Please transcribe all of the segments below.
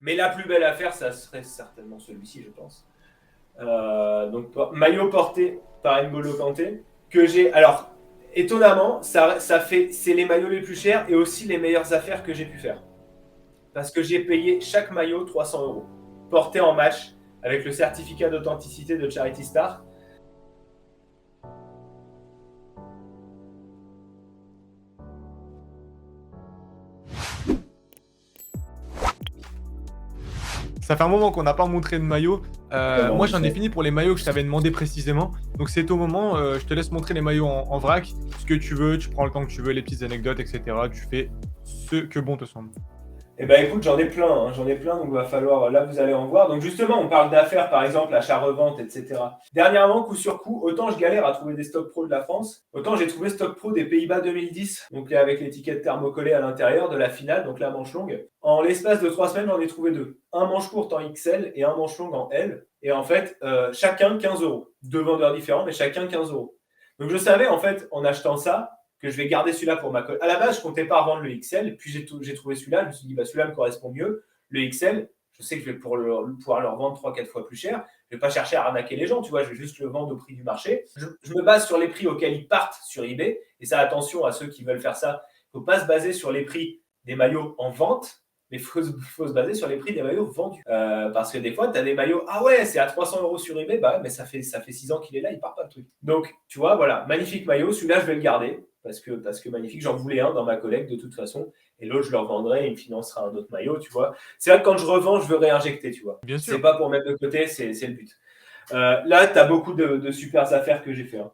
Mais la plus belle affaire, ça serait certainement celui-ci, je pense. Donc, maillot porté par N'Golo Kanté, que j'ai. Alors, étonnamment, c'est les maillots les plus chers et aussi les meilleures affaires que j'ai pu faire. Parce que j'ai payé chaque maillot 300 euros, porté en match, avec le certificat d'authenticité de Charity Star. Ça fait un moment qu'on n'a pas montré de maillot. Moi, j'en ai Ouais. fini pour les maillots que je t'avais demandé précisément. Donc, c'est au moment, je te laisse montrer les maillots en vrac. Ce que tu veux, tu prends le temps que tu veux, les petites anecdotes, etc. Tu fais ce que bon te semble. Eh ben écoute, j'en ai plein, hein, donc va falloir, là vous allez en voir. Donc justement, on parle d'affaires, par exemple, achat-revente, etc. Dernièrement, coup sur coup, autant je galère à trouver des stocks pro de la France, autant j'ai trouvé stock pro des Pays-Bas 2010, donc avec l'étiquette thermocollée à l'intérieur de la finale, donc la manche longue. En l'espace de 3 semaines, j'en ai trouvé 2. Un manche courte en XL et un manche longue en L. Et en fait, chacun 15 euros. 2 vendeurs différents, mais chacun 15 euros. Donc je savais, en fait, en achetant ça, que je vais garder celui-là pour ma colle. À la base, je comptais pas revendre le XL, puis j'ai trouvé celui-là, je me suis dit, bah, celui-là me correspond mieux. Le XL, je sais que je vais pouvoir le revendre 3-4 fois plus cher. Je vais pas chercher à arnaquer les gens, tu vois, je vais juste le vendre au prix du marché. Je me base sur les prix auxquels ils partent sur eBay, et ça, attention à ceux qui veulent faire ça. Il ne faut pas se baser sur les prix des maillots en vente, mais il faut se baser sur les prix des maillots vendus. Parce que des fois, tu as des maillots, ah ouais, c'est à 300 euros sur eBay, bah mais ça fait 6 ans qu'il est là, il part pas le truc. Donc, tu vois, voilà, magnifique maillot, celui-là, je vais le garder parce que magnifique, j'en voulais un dans ma collecte de toute façon, et l'autre je le revendrai et il me financera un autre maillot, tu vois. C'est vrai que quand je revends, je veux réinjecter, tu vois. Bien C'est sûr. pas pour mettre de côté, c'est le but. Là, tu as beaucoup de super affaires que j'ai fait. Hein.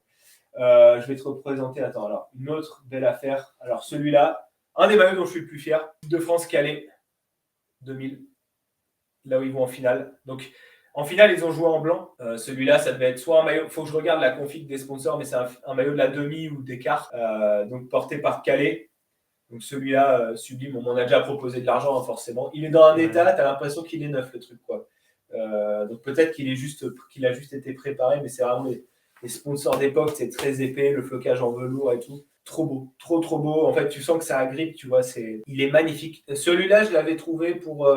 Je vais te représenter, attends, alors, une autre belle affaire. Alors, celui-là, un des maillots dont je suis le plus fier, de France Calais 2000, là où ils vont en finale. Donc, en finale, ils ont joué en blanc. Celui-là, ça devait être soit un maillot, il faut que je regarde la config des sponsors, mais c'est un maillot de la demi ou des quarts, donc porté par Calais. Donc celui-là, sublime, on m'en a déjà proposé de l'argent, hein, forcément. Il est dans un état, tu as l'impression qu'il est neuf, le truc, quoi. Donc peut-être qu'il a juste été préparé, mais c'est vraiment les sponsors d'époque, c'est très épais, le flocage en velours et tout. Trop beau, trop beau. En fait, tu sens que ça agrippe, tu vois, il est magnifique. Celui-là, je l'avais trouvé pour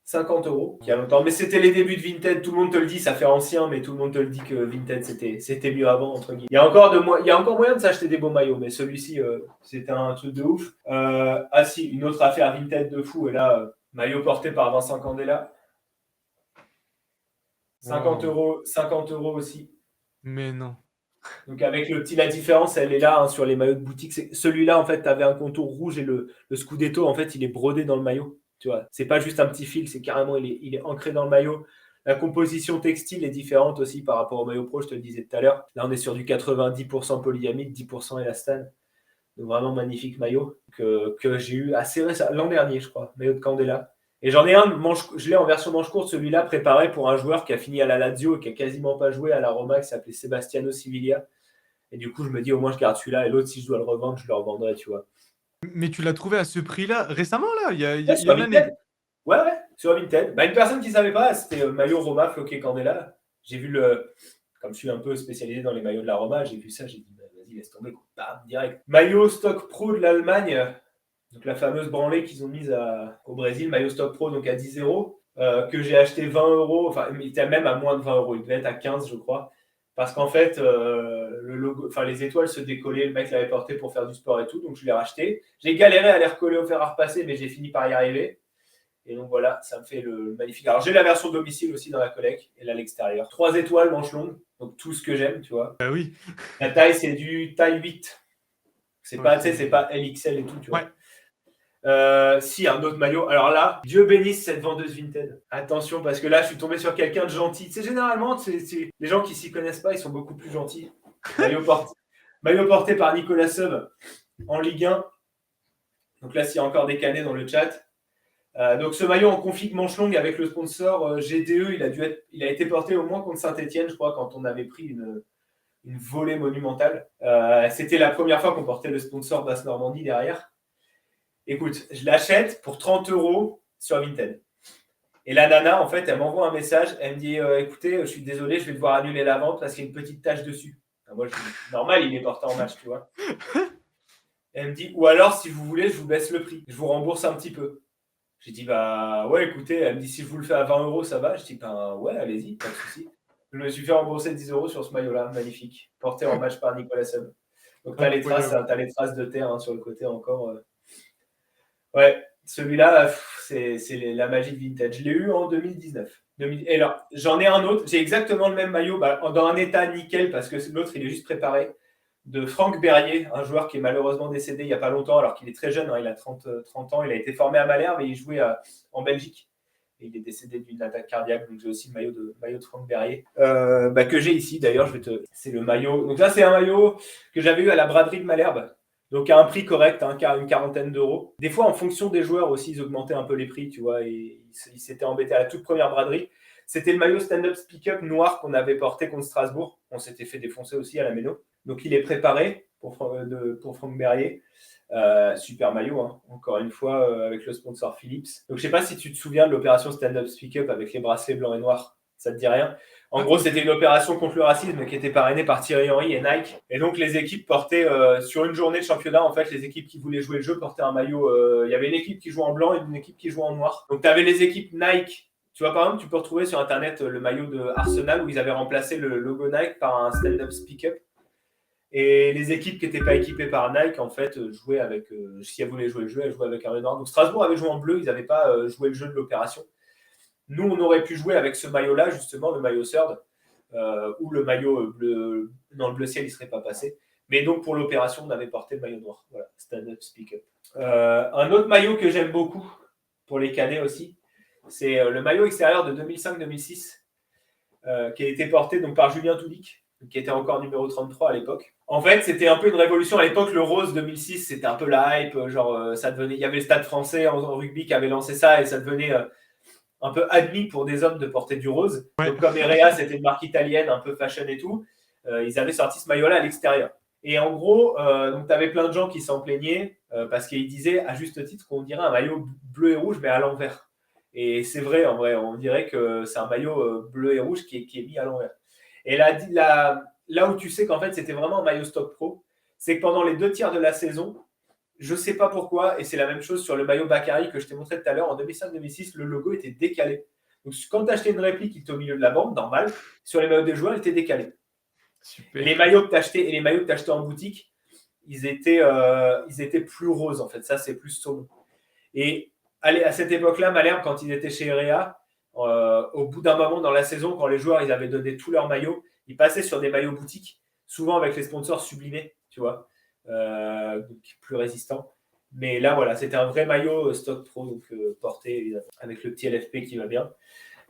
50 euros, il y a longtemps. Mais c'était les débuts de Vinted, tout le monde te le dit, ça fait ancien, mais tout le monde te le dit que Vinted, c'était mieux avant, entre guillemets. Il y a encore moyen de s'acheter des beaux maillots, mais celui-ci, c'était un truc de ouf. Ah si, une autre affaire Vinted de fou, et là, maillot porté par Vincent Candela. 50 Wow. euros, 50 euros aussi. Mais non. Donc avec la différence, elle est là, hein, sur les maillots de boutique. Celui-là, en fait, tu avais un contour rouge et le Scudetto, en fait, il est brodé dans le maillot. Tu vois, c'est pas juste un petit fil, c'est carrément, il est ancré dans le maillot. La composition textile est différente aussi par rapport au maillot pro, je te le disais tout à l'heure. Là, on est sur du 90% polyamide, 10% élastane. Donc vraiment magnifique maillot que j'ai eu assez récemment, l'an dernier, je crois, maillot de Candela. Et j'en ai un, je l'ai en version manche courte, celui-là préparé pour un joueur qui a fini à la Lazio et qui a quasiment pas joué à la Roma, qui s'appelait Sebastiano Sivilia. Et du coup, je me dis, au moins, je garde celui-là. Et l'autre, si je dois le revendre, je le revendrai, tu vois. Mais tu l'as trouvé à ce prix-là récemment, là? Ouais, Il y a sur une année. Vinted. Ouais, sur Vinted. Bah, une personne qui ne savait pas, c'était maillot Roma floqué Candela. J'ai vu comme je suis un peu spécialisé dans les maillots de la Roma, j'ai vu ça, j'ai dit, bah, vas-y, laisse tomber, bam, direct. Maillot stock pro de l'Allemagne, donc la fameuse branlée qu'ils ont mise au Brésil, maillot stock pro, donc à 10 euros, que j'ai acheté 20 euros, enfin, il était même à moins de 20 euros, il devait être à 15, je crois. Parce qu'en fait, le logo, enfin, les étoiles se décollaient, le mec l'avait porté pour faire du sport et tout, donc je l'ai racheté. J'ai galéré à les recoller au fer à repasser, mais j'ai fini par y arriver. Et donc voilà, ça me fait le magnifique. Alors j'ai la version domicile aussi dans la collecte, et là à l'extérieur. 3 étoiles, manche longue, donc tout ce que j'aime, tu vois. Bah oui. La taille, c'est du taille 8. C'est pas, tu sais, c'est Ok. pas LXL et tout, tu Ouais. vois. Si, un autre maillot. Alors là, Dieu bénisse cette vendeuse Vinted. Attention, parce que là, je suis tombé sur quelqu'un de gentil. C'est généralement, les gens qui s'y connaissent pas, ils sont beaucoup plus gentils. Maillot porté par Nicolas Seub en Ligue 1. Donc là, s'il y a encore des canets dans le chat. Donc ce maillot en config manche longue avec le sponsor GDE, il a été porté au moins contre Saint-Etienne, je crois, quand on avait pris une volée monumentale. C'était la première fois qu'on portait le sponsor Basse Normandie derrière. Écoute, je l'achète pour 30 euros sur Vinted. Et la nana, en fait, elle m'envoie un message. Elle me dit, écoutez, je suis désolé, je vais devoir annuler la vente parce qu'il y a une petite tache dessus. Moi, je dis, normal, il est porté en match, tu vois. Elle me dit, ou alors, si vous voulez, je vous baisse le prix. Je vous rembourse un petit peu. J'ai dit, bah ouais, écoutez, elle me dit, si je vous le fais à 20 euros, ça va. Je dis, ben ouais, allez-y, pas de souci. Je me suis fait rembourser 10 euros sur ce maillot-là, magnifique, porté en match par Nicolas Seul. Donc, tu as les traces, Incroyable. les traces de terre sur le côté encore. Ouais, celui-là, c'est la magie de vintage. Je l'ai eu en 2019. Et alors, j'en ai un autre. J'ai exactement le même maillot, dans un état nickel, parce que l'autre, il est juste préparé, de Franck Berrier, un joueur qui est malheureusement décédé il n'y a pas longtemps, alors qu'il est très jeune, hein, il a 30 ans. Il a été formé à Malherbe et il jouait en Belgique. Et il est décédé d'une attaque cardiaque. Donc, j'ai aussi le maillot de Franck Berrier, que j'ai ici. D'ailleurs, c'est le maillot. Donc, là, c'est un maillot que j'avais eu à la braderie de Malherbe. Donc, à un prix correct, une 40aine d'euros. Des fois, en fonction des joueurs aussi, ils augmentaient un peu les prix, tu vois, et ils s'étaient embêtés à la toute première braderie. C'était le maillot stand-up speak-up noir qu'on avait porté contre Strasbourg. On s'était fait défoncer aussi à la Méno. Donc, il est préparé pour Franck Berrier. Super maillot, hein. Encore une fois, avec le sponsor Philips. Donc, je ne sais pas si tu te souviens de l'opération stand-up speak-up avec les bracelets blancs et noirs. Ça te dit rien? En gros, c'était une opération contre le racisme qui était parrainée par Thierry Henry et Nike. Et donc, les équipes portaient, sur une journée de championnat, en fait, les équipes qui voulaient jouer le jeu portaient un maillot. Il y avait une équipe qui jouait en blanc et une équipe qui jouait en noir. Donc, tu avais les équipes Nike. Tu vois, par exemple, tu peux retrouver sur Internet le maillot de Arsenal où ils avaient remplacé le logo Nike par un stand-up speak-up. Et les équipes qui n'étaient pas équipées par Nike, en fait, jouaient avec. Si elles voulaient jouer le jeu, elles jouaient avec un maillot noir. Donc, Strasbourg avait joué en bleu, ils n'avaient pas joué le jeu de l'opération. Nous, on aurait pu jouer avec ce maillot-là, justement, le maillot third, ou le maillot bleu. Dans le bleu ciel, il ne serait pas passé. Mais donc, pour l'opération, on avait porté le maillot noir. Voilà, stand-up speak-up. Un autre maillot que j'aime beaucoup, pour les cadets aussi, c'est le maillot extérieur de 2005-2006, qui a été porté donc, par Julien Toulic, qui était encore numéro 33 à l'époque. En fait, c'était un peu une révolution. À l'époque, le rose 2006, c'était un peu la hype. Genre, ça devenait. Il y avait le Stade français en rugby qui avait lancé ça et ça devenait un peu admis pour des hommes de porter du rose. Ouais. Donc, comme Erea, c'était une marque italienne, un peu fashion et tout, ils avaient sorti ce maillot-là à l'extérieur. Et en gros, donc tu avais plein de gens qui s'en plaignaient parce qu'ils disaient, à juste titre, qu'on dirait un maillot bleu et rouge, mais à l'envers. Et c'est vrai, en vrai, on dirait que c'est un maillot bleu et rouge qui est mis à l'envers. Et là où tu sais qu'en fait, c'était vraiment un maillot stock pro, c'est que pendant les 2 tiers de la saison, je ne sais pas pourquoi, et c'est la même chose sur le maillot Bakary que je t'ai montré tout à l'heure, en 2005-2006, le logo était décalé. Donc, quand tu achetais une réplique qui était au milieu de la bande, normal, sur les maillots des joueurs, il était décalé. Super. Et les maillots que tu achetais en boutique, ils étaient plus roses, en fait. Ça, c'est plus saumon. Et à cette époque-là, Malherbe, quand ils étaient chez Erea, au bout d'un moment dans la saison, quand les joueurs ils avaient donné tous leurs maillots, ils passaient sur des maillots boutiques, souvent avec les sponsors sublimés, tu vois, donc plus résistants. Mais là, voilà, c'était un vrai maillot stock pro, donc porté évidemment, avec le petit LFP qui va bien.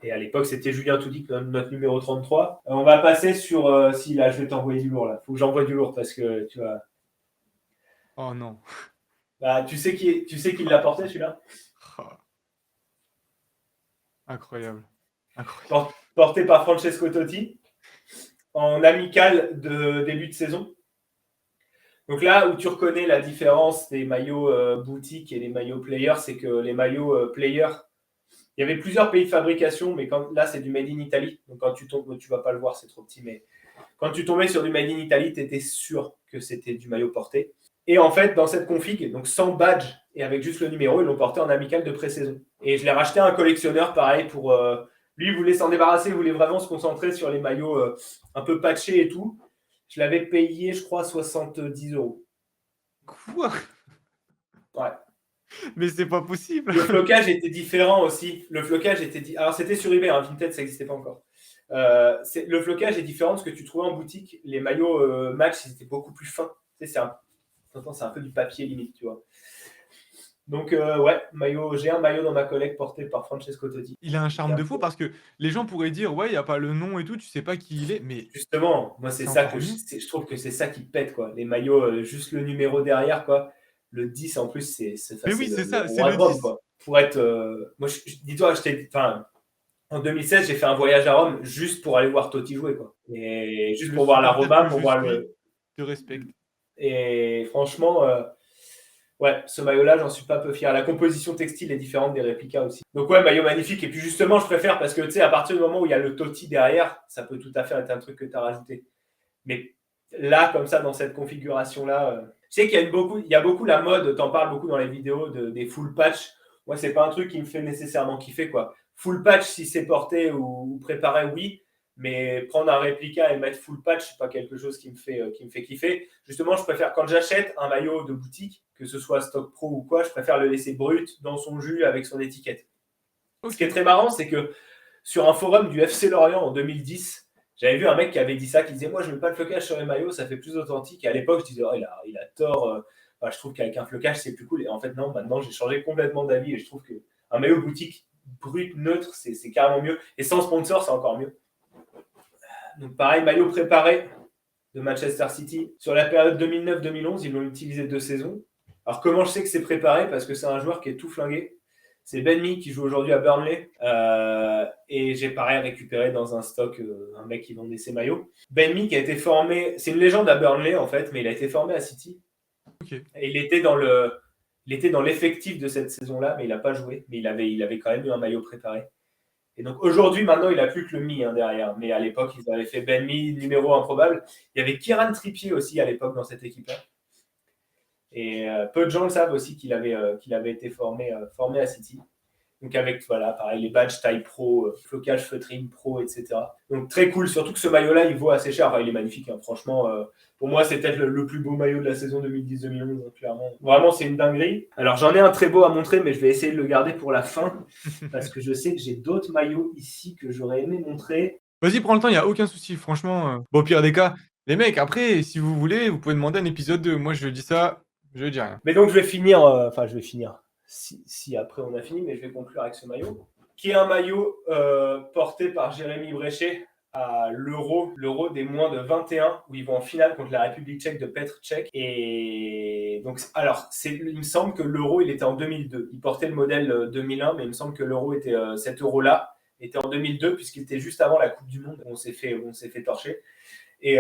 Et à l'époque, c'était Julien Toudic, notre numéro 33. On va passer sur. Si, là, je vais t'envoyer du lourd, là. Faut que j'envoie du lourd parce que tu vois. Oh non. Bah, tu sais qui l'a porté, celui-là? Oh. Incroyable. Porté par Francesco Totti en amical de début de saison. Donc là où tu reconnais la différence des maillots boutiques et les maillots players, c'est que les maillots players, il y avait plusieurs pays de fabrication, mais là c'est du Made in Italy. Donc quand tu tombes, tu ne vas pas le voir, c'est trop petit, mais quand tu tombais sur du Made in Italy, tu étais sûr que c'était du maillot porté. Et en fait, dans cette config, donc sans badge et avec juste le numéro, ils l'ont porté en amical de pré-saison. Et je l'ai racheté à un collectionneur, pareil, pour... lui, il voulait s'en débarrasser, il voulait vraiment se concentrer sur les maillots un peu patchés et tout. Je l'avais payé, je crois, 70 euros. Quoi? Ouais. Mais c'est pas possible. Le flocage était différent aussi. Alors, c'était sur eBay, hein, Vinted, ça n'existait pas encore. Le flocage est différent de ce que tu trouvais en boutique. Les maillots match, ils étaient beaucoup plus fins. Tu sais, c'est un peu du papier limite, tu vois. Donc, ouais, j'ai un maillot dans ma collecte porté par Francesco Totti. Il a un charme de fou parce que les gens pourraient dire, ouais, il n'y a pas le nom et tout, tu sais pas qui il est, mais justement, moi, c'est ça que je trouve que c'est ça qui pète, quoi. Les maillots, juste le numéro derrière, quoi. Le 10, en plus, c'est mais oui, c'est ça, c'est roi le de Rome, 10. quoi. Pour être. Moi, dis-toi, en 2016, j'ai fait un voyage à Rome juste pour aller voir Totti jouer, quoi. Et juste pour voir la Roma, pour voir le. Je respecte. Et franchement, ouais, ce maillot-là, j'en suis pas peu fier. La composition textile est différente des réplicas aussi. Donc ouais, maillot magnifique. Et puis justement, je préfère parce que tu sais, à partir du moment où il y a le Totti derrière, ça peut tout à fait être un truc que tu as rajouté. Mais là, comme ça, dans cette configuration-là, je sais qu'il y a beaucoup la mode, t'en parles beaucoup dans les vidéos des full patch, Moi, c'est pas un truc qui me fait nécessairement kiffer, quoi. Full patch, si c'est porté ou préparé, oui. Mais prendre un réplica et mettre full patch, c'est pas quelque chose qui me fait kiffer. Justement, je préfère, quand j'achète un maillot de boutique, que ce soit Stock Pro ou quoi, je préfère le laisser brut dans son jus avec son étiquette. Ce qui est très marrant, c'est que sur un forum du FC Lorient en 2010, j'avais vu un mec qui avait dit ça, qui disait moi je mets pas le flocage sur les maillots, ça fait plus authentique. Et à l'époque, je disais oh, il a tort. Je trouve qu'avec un flocage c'est plus cool. Et en fait non, maintenant j'ai changé complètement d'avis et je trouve qu'un maillot boutique brut neutre c'est carrément mieux. Et sans sponsor c'est encore mieux. Donc pareil, maillot préparé de Manchester City. Sur la période 2009-2011, ils l'ont utilisé 2 saisons. Alors comment je sais que c'est préparé? Parce que c'est un joueur qui est tout flingué. C'est Ben Mee qui joue aujourd'hui à Burnley. Et j'ai pareil récupéré dans un stock un mec qui vendait ses maillots. Ben Mee qui a été formé, c'est une légende à Burnley en fait, mais il a été formé à City. Okay. Et il était dans l'effectif de cette saison-là, mais il n'a pas joué. Mais il avait quand même eu un maillot préparé. Et donc aujourd'hui, maintenant, il n'a plus que le Mee derrière. Mais à l'époque, ils avaient fait Ben Mee, numéro improbable. Il y avait Kieran Trippier aussi à l'époque dans cette équipe-là. Et peu de gens le savent aussi qu'il avait été formé à City. Donc avec, voilà, pareil, les badges taille pro, flocage feutrine pro, etc. Donc très cool, surtout que ce maillot-là, il vaut assez cher. Enfin, il est magnifique, hein. Franchement. Pour moi, c'est peut-être le plus beau maillot de la saison 2010-2011, hein, clairement. Vraiment, c'est une dinguerie. Alors, j'en ai un très beau à montrer, mais je vais essayer de le garder pour la fin, parce que je sais que j'ai d'autres maillots ici que j'aurais aimé montrer. Vas-y, prends le temps, il n'y a aucun souci, franchement. Bon, au pire des cas, les mecs, après, si vous voulez, vous pouvez demander un épisode 2. Moi, je dis ça, je dis rien. Mais donc, je vais finir. Si après on a fini, mais je vais conclure avec ce maillot, qui est un maillot porté par Jérémy Bréchet à l'Euro des moins de 21, où ils vont en finale contre la République tchèque de Petr Cech. Et donc, alors, il me semble que l'Euro, il était en 2002. Il portait le modèle 2001, mais il me semble que l'Euro était, cet Euro-là était en 2002, puisqu'il était juste avant la Coupe du Monde, où on s'est fait torcher. Et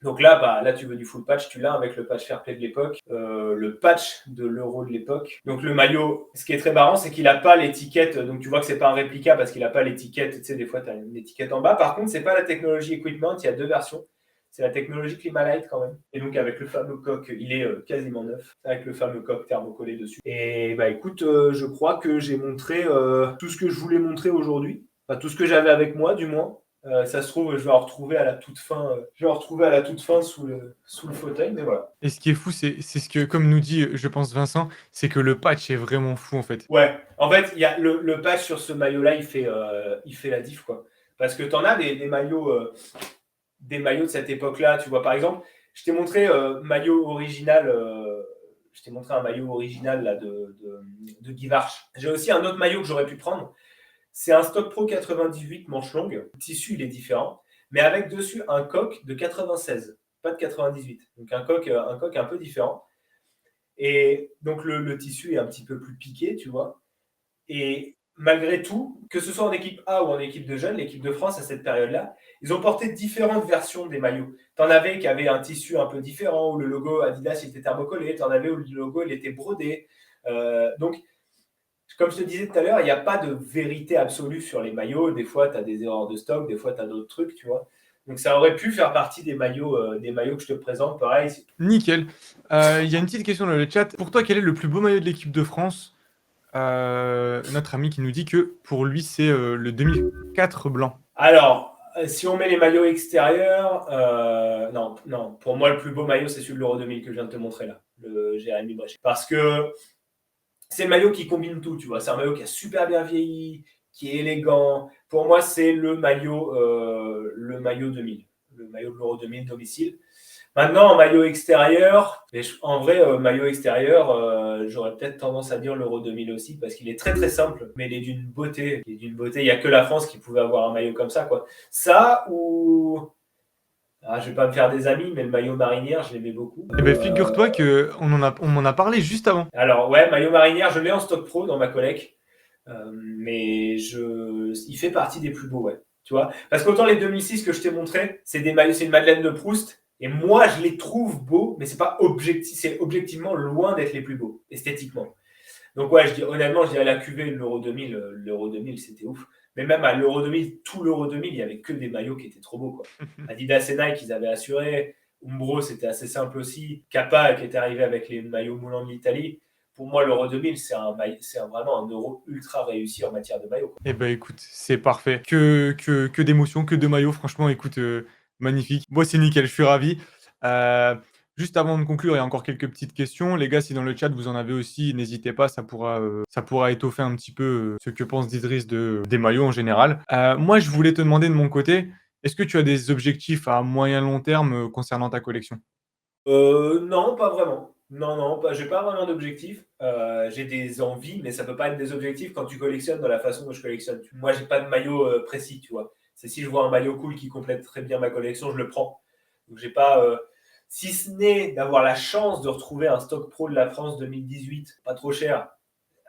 donc là, là, tu veux du full patch, tu l'as avec le patch Fairplay de l'époque, le patch de l'Euro de l'époque. Donc le maillot, ce qui est très marrant, c'est qu'il n'a pas l'étiquette, donc tu vois que c'est pas un réplica parce qu'il n'a pas l'étiquette, tu sais, des fois tu as une étiquette en bas. Par contre, c'est pas la technologie Equipment, il y a 2 versions. C'est la technologie Climalite quand même. Et donc avec le fameux coq, il est quasiment neuf, avec le fameux coq thermocollé dessus. Et bah écoute, je crois que j'ai montré tout ce que je voulais montrer aujourd'hui. Enfin, tout ce que j'avais avec moi, du moins. Ça se trouve, je vais en retrouver à la toute fin, sous le fauteuil, mais voilà. Et ce qui est fou, c'est ce que, comme nous dit, je pense, Vincent, c'est que le patch est vraiment fou, en fait. Ouais, en fait, il y a le patch sur ce maillot-là, il fait la diff, quoi. Parce que tu en as des maillots de cette époque-là, tu vois. Par exemple, je t'ai montré maillot original. Je t'ai montré un maillot original là, de Guy Varch. J'ai aussi un autre maillot que j'aurais pu prendre. C'est un Stock Pro 98 manche longue. Le tissu, il est différent. Mais avec dessus un coq de 96, pas de 98. Donc un coq un peu différent. Et donc le tissu est un petit peu plus piqué, tu vois. Et malgré tout, que ce soit en équipe A ou en équipe de jeunes, l'équipe de France à cette période-là, ils ont porté différentes versions des maillots. T'en avais qui avaient un tissu un peu différent, où le logo Adidas était thermocollé. T'en avais où le logo il était brodé. Donc, comme je te disais tout à l'heure, il n'y a pas de vérité absolue sur les maillots. Des fois, tu as des erreurs de stock, des fois, tu as d'autres trucs, tu vois. Donc, ça aurait pu faire partie des maillots que je te présente. Pareil. Nickel. Il y a une petite question dans le chat. Pour toi, quel est le plus beau maillot de l'équipe de France? Notre ami qui nous dit que pour lui, c'est le 2004 blanc. Alors, si on met les maillots extérieurs, non. Pour moi, le plus beau maillot, c'est celui de l'Euro 2000 que je viens de te montrer là, le Jérémy Bréchet. Parce que c'est le maillot qui combine tout, tu vois. C'est un maillot qui a super bien vieilli, qui est élégant. Pour moi, c'est le maillot 2000, le maillot de l'Euro 2000 domicile. Maintenant, en maillot extérieur, maillot extérieur, j'aurais peut-être tendance à dire l'Euro 2000 aussi, parce qu'il est très très simple, mais il est d'une beauté. Il n'y a que la France qui pouvait avoir un maillot comme ça, quoi. Ça ou... je ne vais pas me faire des amis, mais le maillot marinière, je l'aimais beaucoup. Eh ben, figure-toi qu'on m'en a parlé juste avant. Alors, ouais, maillot marinière, je l'ai en stock pro dans ma collecte. Mais il fait partie des plus beaux, ouais. Tu vois, parce qu'autant les 2006 que je t'ai montré, c'est une Madeleine de Proust. Et moi, je les trouve beaux, mais c'est objectivement loin d'être les plus beaux, esthétiquement. Donc ouais, honnêtement, je dirais la cuvée de l'Euro 2000. L'Euro 2000, c'était ouf. Mais même à l'Euro 2000, tout l'Euro 2000, il n'y avait que des maillots qui étaient trop beaux, quoi. Adidas et Nike, ils avaient assuré. Umbro, c'était assez simple aussi. Kappa, qui était arrivé avec les maillots moulants de l'Italie. pour moi, l'Euro 2000, vraiment un Euro ultra réussi en matière de maillot, quoi. Eh ben, écoute, c'est parfait. Que d'émotions, que de maillots. Franchement, écoute, magnifique. Moi, c'est nickel, je suis ravi. Heu, Juste avant de conclure, il y a encore quelques petites questions. Les gars, si dans le chat vous en avez aussi, n'hésitez pas, ça pourra étoffer un petit peu, ce que pense Idriss des maillots en général. Moi, je voulais te demander de mon côté, est-ce que tu as des objectifs à moyen long terme, concernant ta collection? Non, pas vraiment. Non, non, j'ai pas vraiment d'objectif. J'ai des envies, mais ça peut pas être des objectifs quand tu collectionnes dans la façon dont je collectionne. Moi, j'ai pas de maillot précis, tu vois. C'est si je vois un maillot cool qui complète très bien ma collection, je le prends. Donc j'ai pas, si ce n'est d'avoir la chance de retrouver un stock pro de la France 2018, pas trop cher.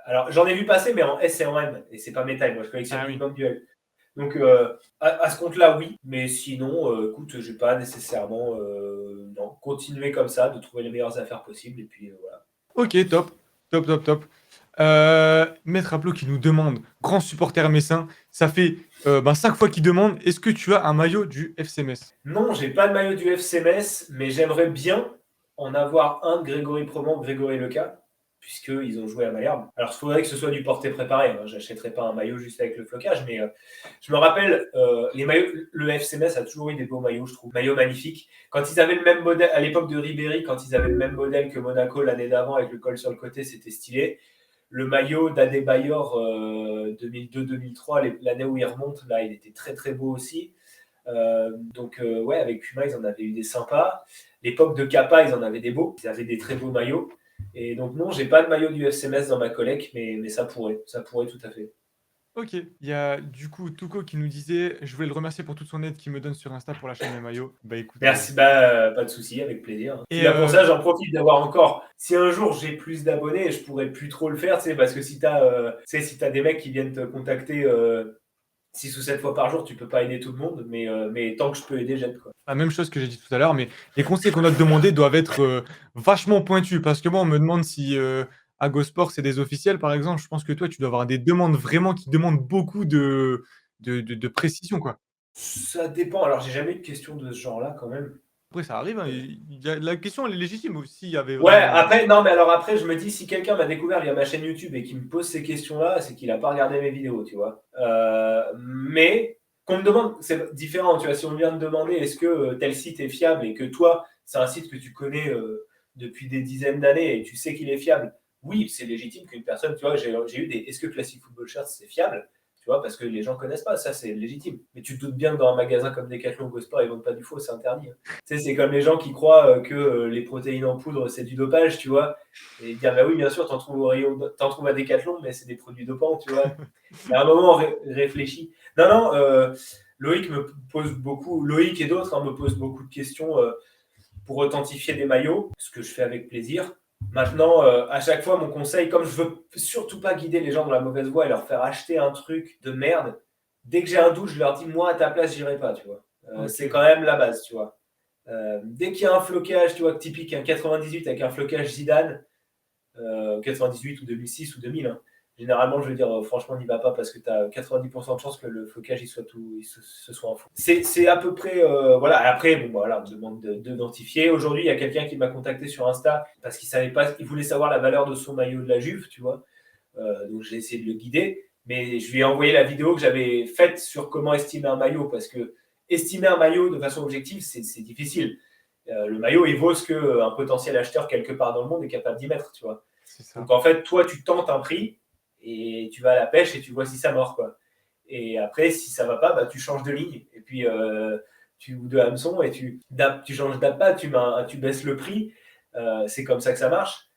Alors j'en ai vu passer, mais en S et en M, et c'est pas métal. Moi, je collectionne Ah oui. uniquement duel. Donc, à ce compte-là, oui. Mais sinon, écoute, j'ai pas nécessairement. Non, continuer comme ça, de trouver les meilleures affaires possibles. Et puis, voilà. OK, top. Top, top, top. Maître Aplo qui nous demande, grand supporter messin, ça fait, 5 fois qu'il demande: «Est-ce que tu as un maillot du FC Metz?» Non, j'ai pas de maillot du FC Metz, mais j'aimerais bien en avoir un de Grégory Proman, Grégory Leca, puisqu'ils ont joué à Malherbe. Alors, il faudrait que ce soit du porté préparé. Hein. J'achèterais pas un maillot juste avec le flocage, mais je me rappelle, les maillots, le FC Metz a toujours eu des beaux maillots, je trouve. Maillots magnifiques. Quand ils avaient le même modèle, à l'époque de Ribéry, quand ils avaient le même modèle que Monaco l'année d'avant avec le col sur le côté, c'était stylé. Le maillot d'Adebayor 2002-2003, l'année où il remonte, là, il était très très beau aussi. Donc, ouais, avec Puma, ils en avaient eu des sympas. L'époque de Kappa, ils en avaient des beaux. Ils avaient des très beaux maillots. Et donc, non, j'ai pas de maillot du FC Metz dans ma collecte, mais ça pourrait tout à fait. OK. Il y a du coup Touko qui nous disait: «Je voulais le remercier pour toute son aide qu'il me donne sur Insta pour l'achat de mes maillots». Bah écoute, Merci, pas de souci, avec plaisir. et Et là, pour ça, j'en profite d'avoir encore. Si un jour j'ai plus d'abonnés, je pourrais plus trop le faire, tu sais, parce que si t'as des mecs qui viennent te contacter 6 ou 7 fois par jour, tu peux pas aider tout le monde, mais tant que je peux aider, j'aide, quoi. la même chose que j'ai dit tout à l'heure, mais les conseils qu'on a demandés doivent être, vachement pointus parce que moi, on me demande si, Agosport, c'est des officiels, par exemple. Je pense que toi, tu dois avoir des demandes vraiment qui demandent beaucoup de précision, quoi. Ça dépend. Alors, j'ai jamais eu de question de ce genre-là, quand même. Après ça arrive, hein, il y a la question elle est légitime aussi, il y avait Ouais, vraiment après, non, mais alors après, je me dis, si quelqu'un m'a découvert via ma chaîne YouTube et qui me pose ces questions-là, c'est qu'il a pas regardé mes vidéos, tu vois. Mais qu'on me demande, c'est différent, tu vois. Si on vient de demander est-ce que tel site est fiable et que toi, c'est un site que tu connais depuis des dizaines d'années et tu sais qu'il est fiable, oui, c'est légitime qu'une personne, tu vois, j'ai eu des est-ce que Classic Football Shirts c'est fiable? Tu vois, parce que les gens connaissent pas, ça c'est légitime. Mais tu te doutes bien que dans un magasin comme Decathlon ou Go-Sport, ils vendent pas du faux, c'est interdit. Hein. Tu sais, c'est comme les gens qui croient que les protéines en poudre, c'est du dopage, tu vois. Et dire, bah oui, bien sûr, t'en trouves à Decathlon, mais c'est des produits dopants, tu vois. Il y a un moment, réfléchis. Non, non, Loïc et d'autres me posent beaucoup de questions pour authentifier des maillots, ce que je fais avec plaisir. Maintenant, à chaque fois, mon conseil, comme je veux surtout pas guider les gens dans la mauvaise voie et leur faire acheter un truc de merde, dès que j'ai un doute, je leur dis, moi, à ta place, j'irai pas, tu vois. OK. C'est quand même la base, tu vois. Dès qu'il y a un flocage, tu vois, typique, un 98 avec un flocage Zidane, 98 ou 2006 ou 2000, hein, généralement, je veux dire, franchement, n'y va pas parce que tu as 90% de chances que le flocage ce soit un faux. C'est à peu près. Voilà. Après, bon, voilà, on me demande d'identifier. Aujourd'hui, il y a quelqu'un qui m'a contacté sur Insta parce qu'il savait pas, il voulait savoir la valeur de son maillot de la Juve, tu vois. Donc, j'ai essayé de le guider. Mais je lui ai envoyé la vidéo que j'avais faite sur comment estimer un maillot parce que estimer un maillot de façon objective, c'est difficile. Le maillot, il vaut ce qu'un potentiel acheteur quelque part dans le monde est capable d'y mettre, tu vois. C'est ça. Donc, en fait, toi, tu tentes un prix et tu vas à la pêche et tu vois si ça mord, quoi. Et après, si ça va pas, bah, tu changes de ligne et puis ou de hameçon et tu changes d'appât, tu baisses le prix. C'est comme ça que ça marche.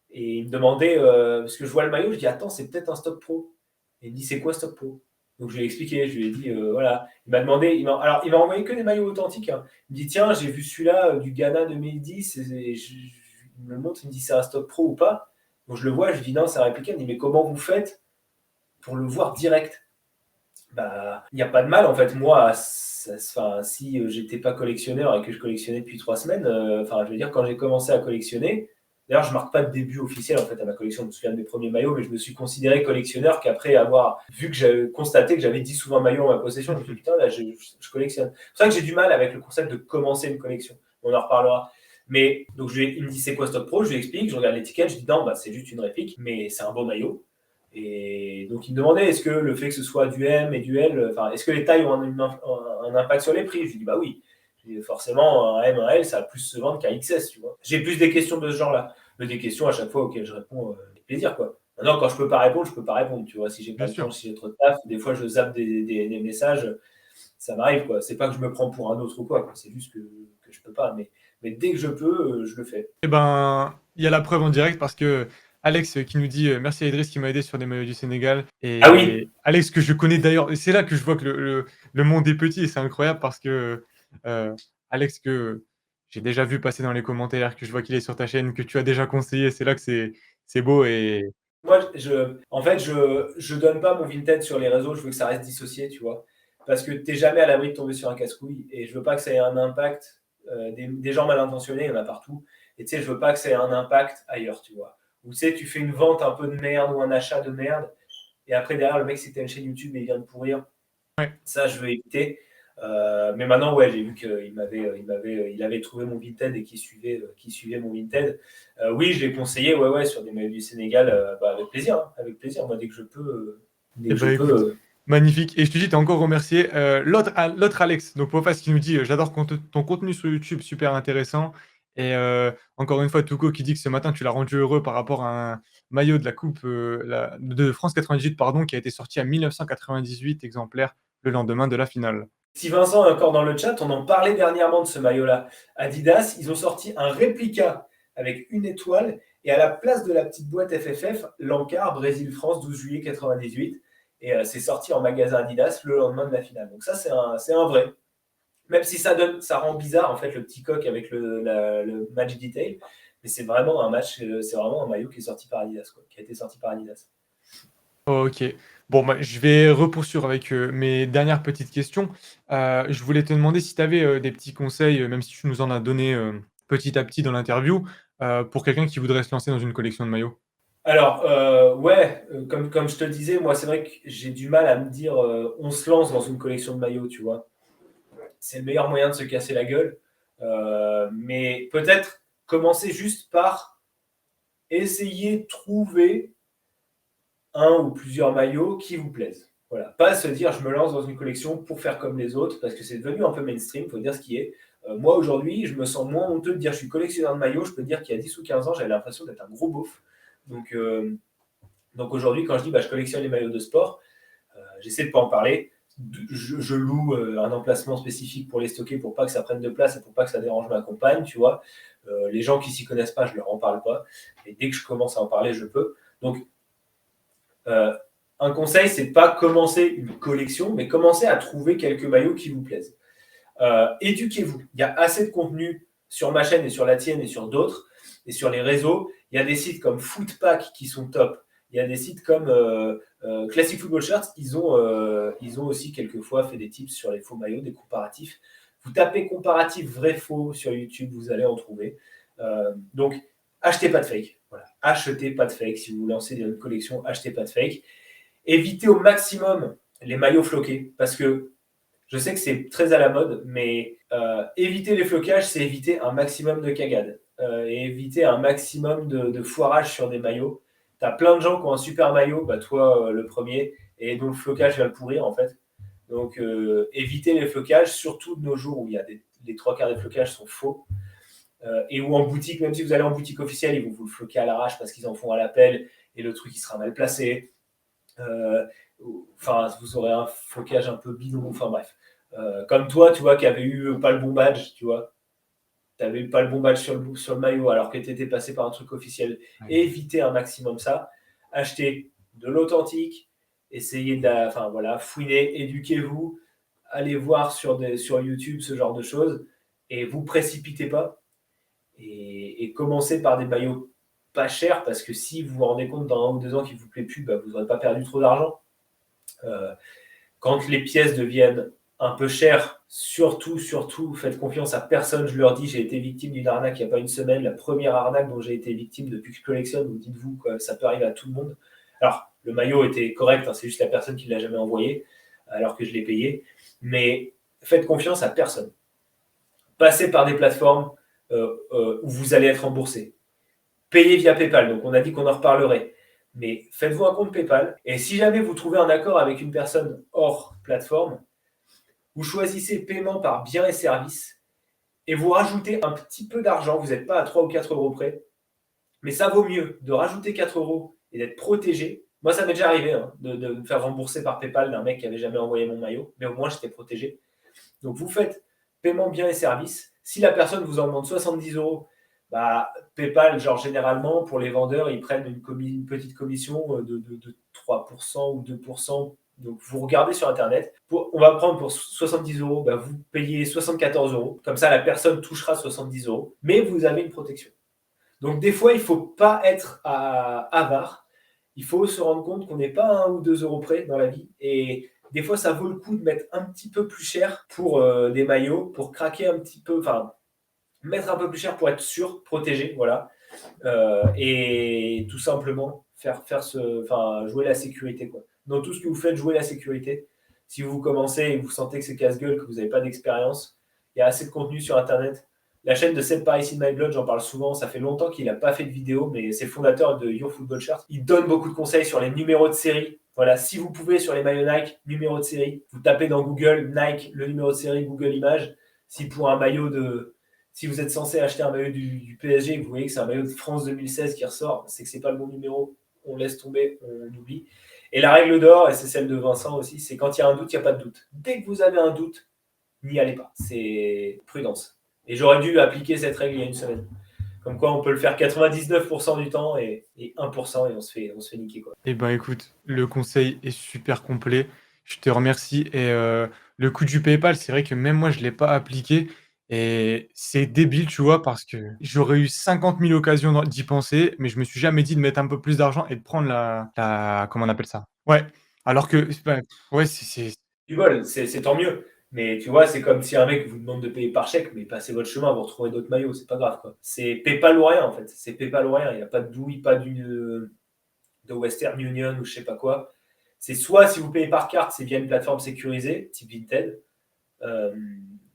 Et il me demandait, parce que je vois le maillot, je dis attends, c'est peut-être un stock pro. Et il me dit c'est quoi stock pro? Donc je lui ai expliqué, je lui ai dit voilà. Il m'a demandé, il m'a envoyé que des maillots authentiques. Hein. Il me dit tiens, j'ai vu celui-là du Ghana 2010. Il me le montre, il me dit c'est un stock pro ou pas? Donc je le vois, je lui dis non, c'est un répliqué. Il me dit mais comment vous faites pour le voir direct? Bah, il n'y a pas de mal en fait. Moi, si j'étais pas collectionneur et que je collectionnais depuis 3 semaines, je veux dire, quand j'ai commencé à collectionner, d'ailleurs, je marque pas de début officiel en fait à ma collection. Je me souviens de mes premiers maillots, mais je me suis considéré collectionneur qu'après avoir vu que j'avais constaté que j'avais 10 ou 20 maillots en ma possession, je me suis dit putain, là, je collectionne. C'est pour ça que j'ai du mal avec le concept de commencer une collection. On en reparlera. Mais donc il me dit c'est quoi Stock Pro, je lui explique, je regarde l'étiquette, je dis non, bah, c'est juste une réplique, mais c'est un beau maillot. Et donc il me demandait est-ce que le fait que ce soit du M et du L, enfin est-ce que les tailles ont un impact sur les prix? Je lui dis bah oui. Et forcément, un M, un L, ça va plus se vendre qu'un XS, tu vois. J'ai plus des questions de ce genre-là, mais des questions à chaque fois auxquelles je réponds avec plaisir, quoi. Maintenant, quand je peux pas répondre, je peux pas répondre, tu vois. Si j'ai pas Bien le temps, sûr. si j'ai trop de taf, des fois je zappe des messages, ça m'arrive, quoi. C'est pas que je me prends pour un autre ou quoi. C'est juste que je peux pas. Mais dès que je peux, je le fais. Eh ben, il y a la preuve en direct parce que Alex qui nous dit merci à Idriss qui m'a aidé sur des maillots du Sénégal. Ah oui, Et Alex, que je connais d'ailleurs, et c'est là que je vois que le monde est petit et c'est incroyable parce que Alex, que j'ai déjà vu passer dans les commentaires, que je vois qu'il est sur ta chaîne, que tu as déjà conseillé, c'est là que c'est beau. Et moi, en fait, je donne pas mon Vinted sur les réseaux. Je veux que ça reste dissocié, tu vois. Parce que t'es jamais à l'abri de tomber sur un casse-couille. Et je veux pas que ça ait un impact. Des gens mal intentionnés, il y en a partout. Et tu sais, je veux pas que ça ait un impact ailleurs, tu vois. Ou tu sais, tu fais une vente un peu de merde ou un achat de merde. Et après, derrière, le mec, c'était une chaîne YouTube et il vient de pourrir. ouais. Ça, je veux éviter. Mais maintenant, ouais, j'ai vu qu'il avait trouvé mon Vinted et qu'il suivait mon Vinted. Oui, je l'ai conseillé, ouais, sur des maillots du Sénégal, bah, avec plaisir, hein, avec plaisir. Moi, dès que je peux, Eh ben, écoute, magnifique. Et je te dis, tu as encore remercié l'autre Alex, donc Pofas, qui nous dit j'adore ton contenu sur YouTube, super intéressant. Et encore une fois, Touko qui dit que ce matin, tu l'as rendu heureux par rapport à un maillot de la Coupe de France 98, pardon, qui a été sorti à 1998 exemplaires le lendemain de la finale. Si Vincent est encore dans le chat, on en parlait dernièrement de ce maillot-là. Adidas, ils ont sorti un réplica avec une étoile et à la place de la petite boîte FFF, l'encart Brésil-France 12 juillet 98. Et c'est sorti en magasin Adidas le lendemain de la finale. Donc ça, c'est un vrai. Même si ça rend bizarre en fait le petit coq avec le match detail, mais c'est vraiment c'est vraiment un maillot qui est sorti par Adidas, quoi, qui a été sorti par Adidas. Ok. Bon, bah, je vais repoursuivre avec mes dernières petites questions. Je voulais te demander si tu avais des petits conseils, même si tu nous en as donné petit à petit dans l'interview, pour quelqu'un qui voudrait se lancer dans une collection de maillots. Alors, ouais, comme je te le disais, moi, c'est vrai que j'ai du mal à me dire on se lance dans une collection de maillots, tu vois. C'est le meilleur moyen de se casser la gueule. Mais peut-être commencer juste par essayer de trouver un ou plusieurs maillots qui vous plaisent. Voilà. Pas se dire je me lance dans une collection pour faire comme les autres, parce que c'est devenu un peu mainstream, il faut dire ce qui est. Moi, aujourd'hui, je me sens moins honteux de dire je suis collectionneur de maillots. Je peux te dire qu'il y a 10 ou 15 ans, j'avais l'impression d'être un gros beauf. Donc aujourd'hui, quand je dis je collectionne les maillots de sport, j'essaie de ne pas en parler. Je loue un emplacement spécifique pour les stocker pour pas que ça prenne de place et pour pas que ça dérange ma compagne, tu vois. Les gens qui s'y connaissent pas, je leur en parle pas. Et dès que je commence à en parler, je peux. Donc, un conseil, c'est pas commencer une collection, mais commencer à trouver quelques maillots qui vous plaisent. Éduquez-vous. Il y a assez de contenu sur ma chaîne et sur la tienne et sur d'autres. Et sur les réseaux, il y a des sites comme Footpack qui sont top. Il y a des sites comme Classic Football Shirts. Ils ont aussi quelquefois fait des tips sur les faux maillots, des comparatifs. Vous tapez comparatif vrai-faux sur YouTube, vous allez en trouver. Donc, achetez pas de fake. Voilà. Achetez pas de fake. Si vous lancez une collection, achetez pas de fake. Évitez au maximum les maillots floqués parce que je sais que c'est très à la mode, mais éviter les flocages, c'est éviter un maximum de cagades et éviter un maximum de foirage sur des maillots. Tu as plein de gens qui ont un super maillot, toi le premier, et dont le flocage vient le pourrir en fait. Donc éviter les flocages, surtout de nos jours où il y a les trois quarts des flocages sont faux. Et où en boutique, même si vous allez en boutique officielle, ils vont vous le floquer à l'arrache parce qu'ils en font à l'appel et le truc il sera mal placé. Vous aurez un flocage un peu bidon. Enfin bref. Comme toi, tu vois, qui avait eu pas le bon badge, tu vois. Tu n'avais pas le bon badge sur le maillot alors que tu étais passé par un truc officiel. Ouais. Évitez un maximum ça. Achetez de l'authentique. Essayez fouiner, éduquez-vous. Allez voir sur YouTube ce genre de choses. Et vous précipitez pas. Et commencez par des maillots pas chers parce que si vous vous rendez compte dans 1 ou 2 ans qu'il ne vous plaît plus, vous n'aurez pas perdu trop d'argent. Quand les pièces deviennent un peu chères, surtout, faites confiance à personne. Je leur dis, j'ai été victime d'une arnaque il n'y a pas une semaine. La première arnaque dont j'ai été victime depuis que je collectionne, vous dites-vous, quoi, ça peut arriver à tout le monde. Alors, le maillot était correct, c'est juste la personne qui ne l'a jamais envoyé, alors que je l'ai payé. Mais faites confiance à personne. Passez par des plateformes où vous allez être remboursé. Payez via PayPal, donc on a dit qu'on en reparlerait. Mais faites-vous un compte PayPal. Et si jamais vous trouvez un accord avec une personne hors plateforme, vous choisissez paiement par biens et services et vous rajoutez un petit peu d'argent. Vous n'êtes pas à 3 ou 4 euros près. Mais ça vaut mieux de rajouter 4 euros et d'être protégé. Moi, ça m'est déjà arrivé de me faire rembourser par PayPal d'un mec qui n'avait jamais envoyé mon maillot. Mais au moins, j'étais protégé. Donc, vous faites paiement biens et services. Si la personne vous en demande 70 euros, bah, PayPal, genre généralement, pour les vendeurs, ils prennent une petite commission de 3% ou 2%. Donc, vous regardez sur Internet. On va prendre pour 70 euros, bah, vous payez 74 euros. Comme ça, la personne touchera 70 euros. Mais vous avez une protection. Donc, des fois, il ne faut pas être avare. Il faut se rendre compte qu'on n'est pas à 1 ou 2 euros près dans la vie. Et des fois, ça vaut le coup de mettre un petit peu plus cher pour des maillots, pour craquer un petit peu, enfin, mettre un peu plus cher pour être sûr, protégé, voilà. Et tout simplement jouer la sécurité, quoi. Dans tout ce que vous faites, jouer la sécurité. Si vous commencez et que vous sentez que c'est casse-gueule, que vous n'avez pas d'expérience, il y a assez de contenu sur Internet. La chaîne de Seth Paris in My Blood, j'en parle souvent, ça fait longtemps qu'il n'a pas fait de vidéo, mais c'est le fondateur de Your Football Shirt. Il donne beaucoup de conseils sur les numéros de série. Voilà, si vous pouvez sur les maillots Nike, numéro de série, vous tapez dans Google Nike, le numéro de série, Google Images. Si pour un maillot si vous êtes censé acheter un maillot du PSG et que vous voyez que c'est un maillot de France 2016 qui ressort, c'est que c'est pas le bon numéro, on laisse tomber, on oublie. Et la règle d'or, et c'est celle de Vincent aussi, c'est quand il y a un doute, il n'y a pas de doute. Dès que vous avez un doute, n'y allez pas. C'est prudence. Et j'aurais dû appliquer cette règle il y a une semaine. Comme quoi, on peut le faire 99% du temps et 1% et on se fait niquer, quoi. Eh ben, écoute, le conseil est super complet. Je te remercie et le coup du PayPal, c'est vrai que même moi, je ne l'ai pas appliqué et c'est débile, tu vois? Parce que j'aurais eu 50 000 occasions d'y penser, mais je me suis jamais dit de mettre un peu plus d'argent et de prendre la comment on appelle ça? Ouais, alors que bah, ouais, c'est Tu voles, c'est tant mieux. Mais tu vois, c'est comme si un mec vous demande de payer par chèque, mais passez votre chemin, vous retrouvez d'autres maillots, c'est pas grave, quoi. C'est PayPal ou rien, en fait. C'est PayPal ou rien. Il n'y a pas de douille, pas de Western Union ou je sais pas quoi. C'est soit si vous payez par carte, c'est via une plateforme sécurisée, type Vinted. Euh,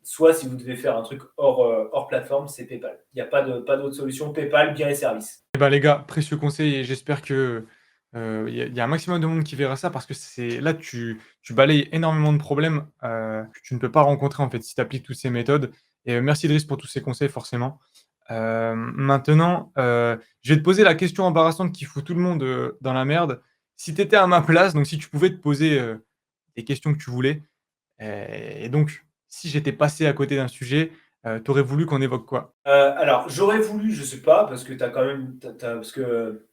Soit si vous devez faire un truc hors plateforme, c'est PayPal. Il n'y a pas d'autre solution. PayPal, biens et services. eh ben, les gars, précieux conseil et j'espère que, il y a un maximum de monde qui verra ça parce que c'est là, tu balayes énormément de problèmes, que tu ne peux pas rencontrer, en fait, si tu appliques toutes ces méthodes et merci Driss pour tous ces conseils forcément. Maintenant, je vais te poser la question embarrassante qui fout tout le monde, dans la merde. Si tu étais à ma place, donc si tu pouvais te poser, les questions que tu voulais, et donc si j'étais passé à côté d'un sujet, tu aurais voulu qu'on évoque quoi? Alors, j'aurais voulu, je sais pas, parce que parce que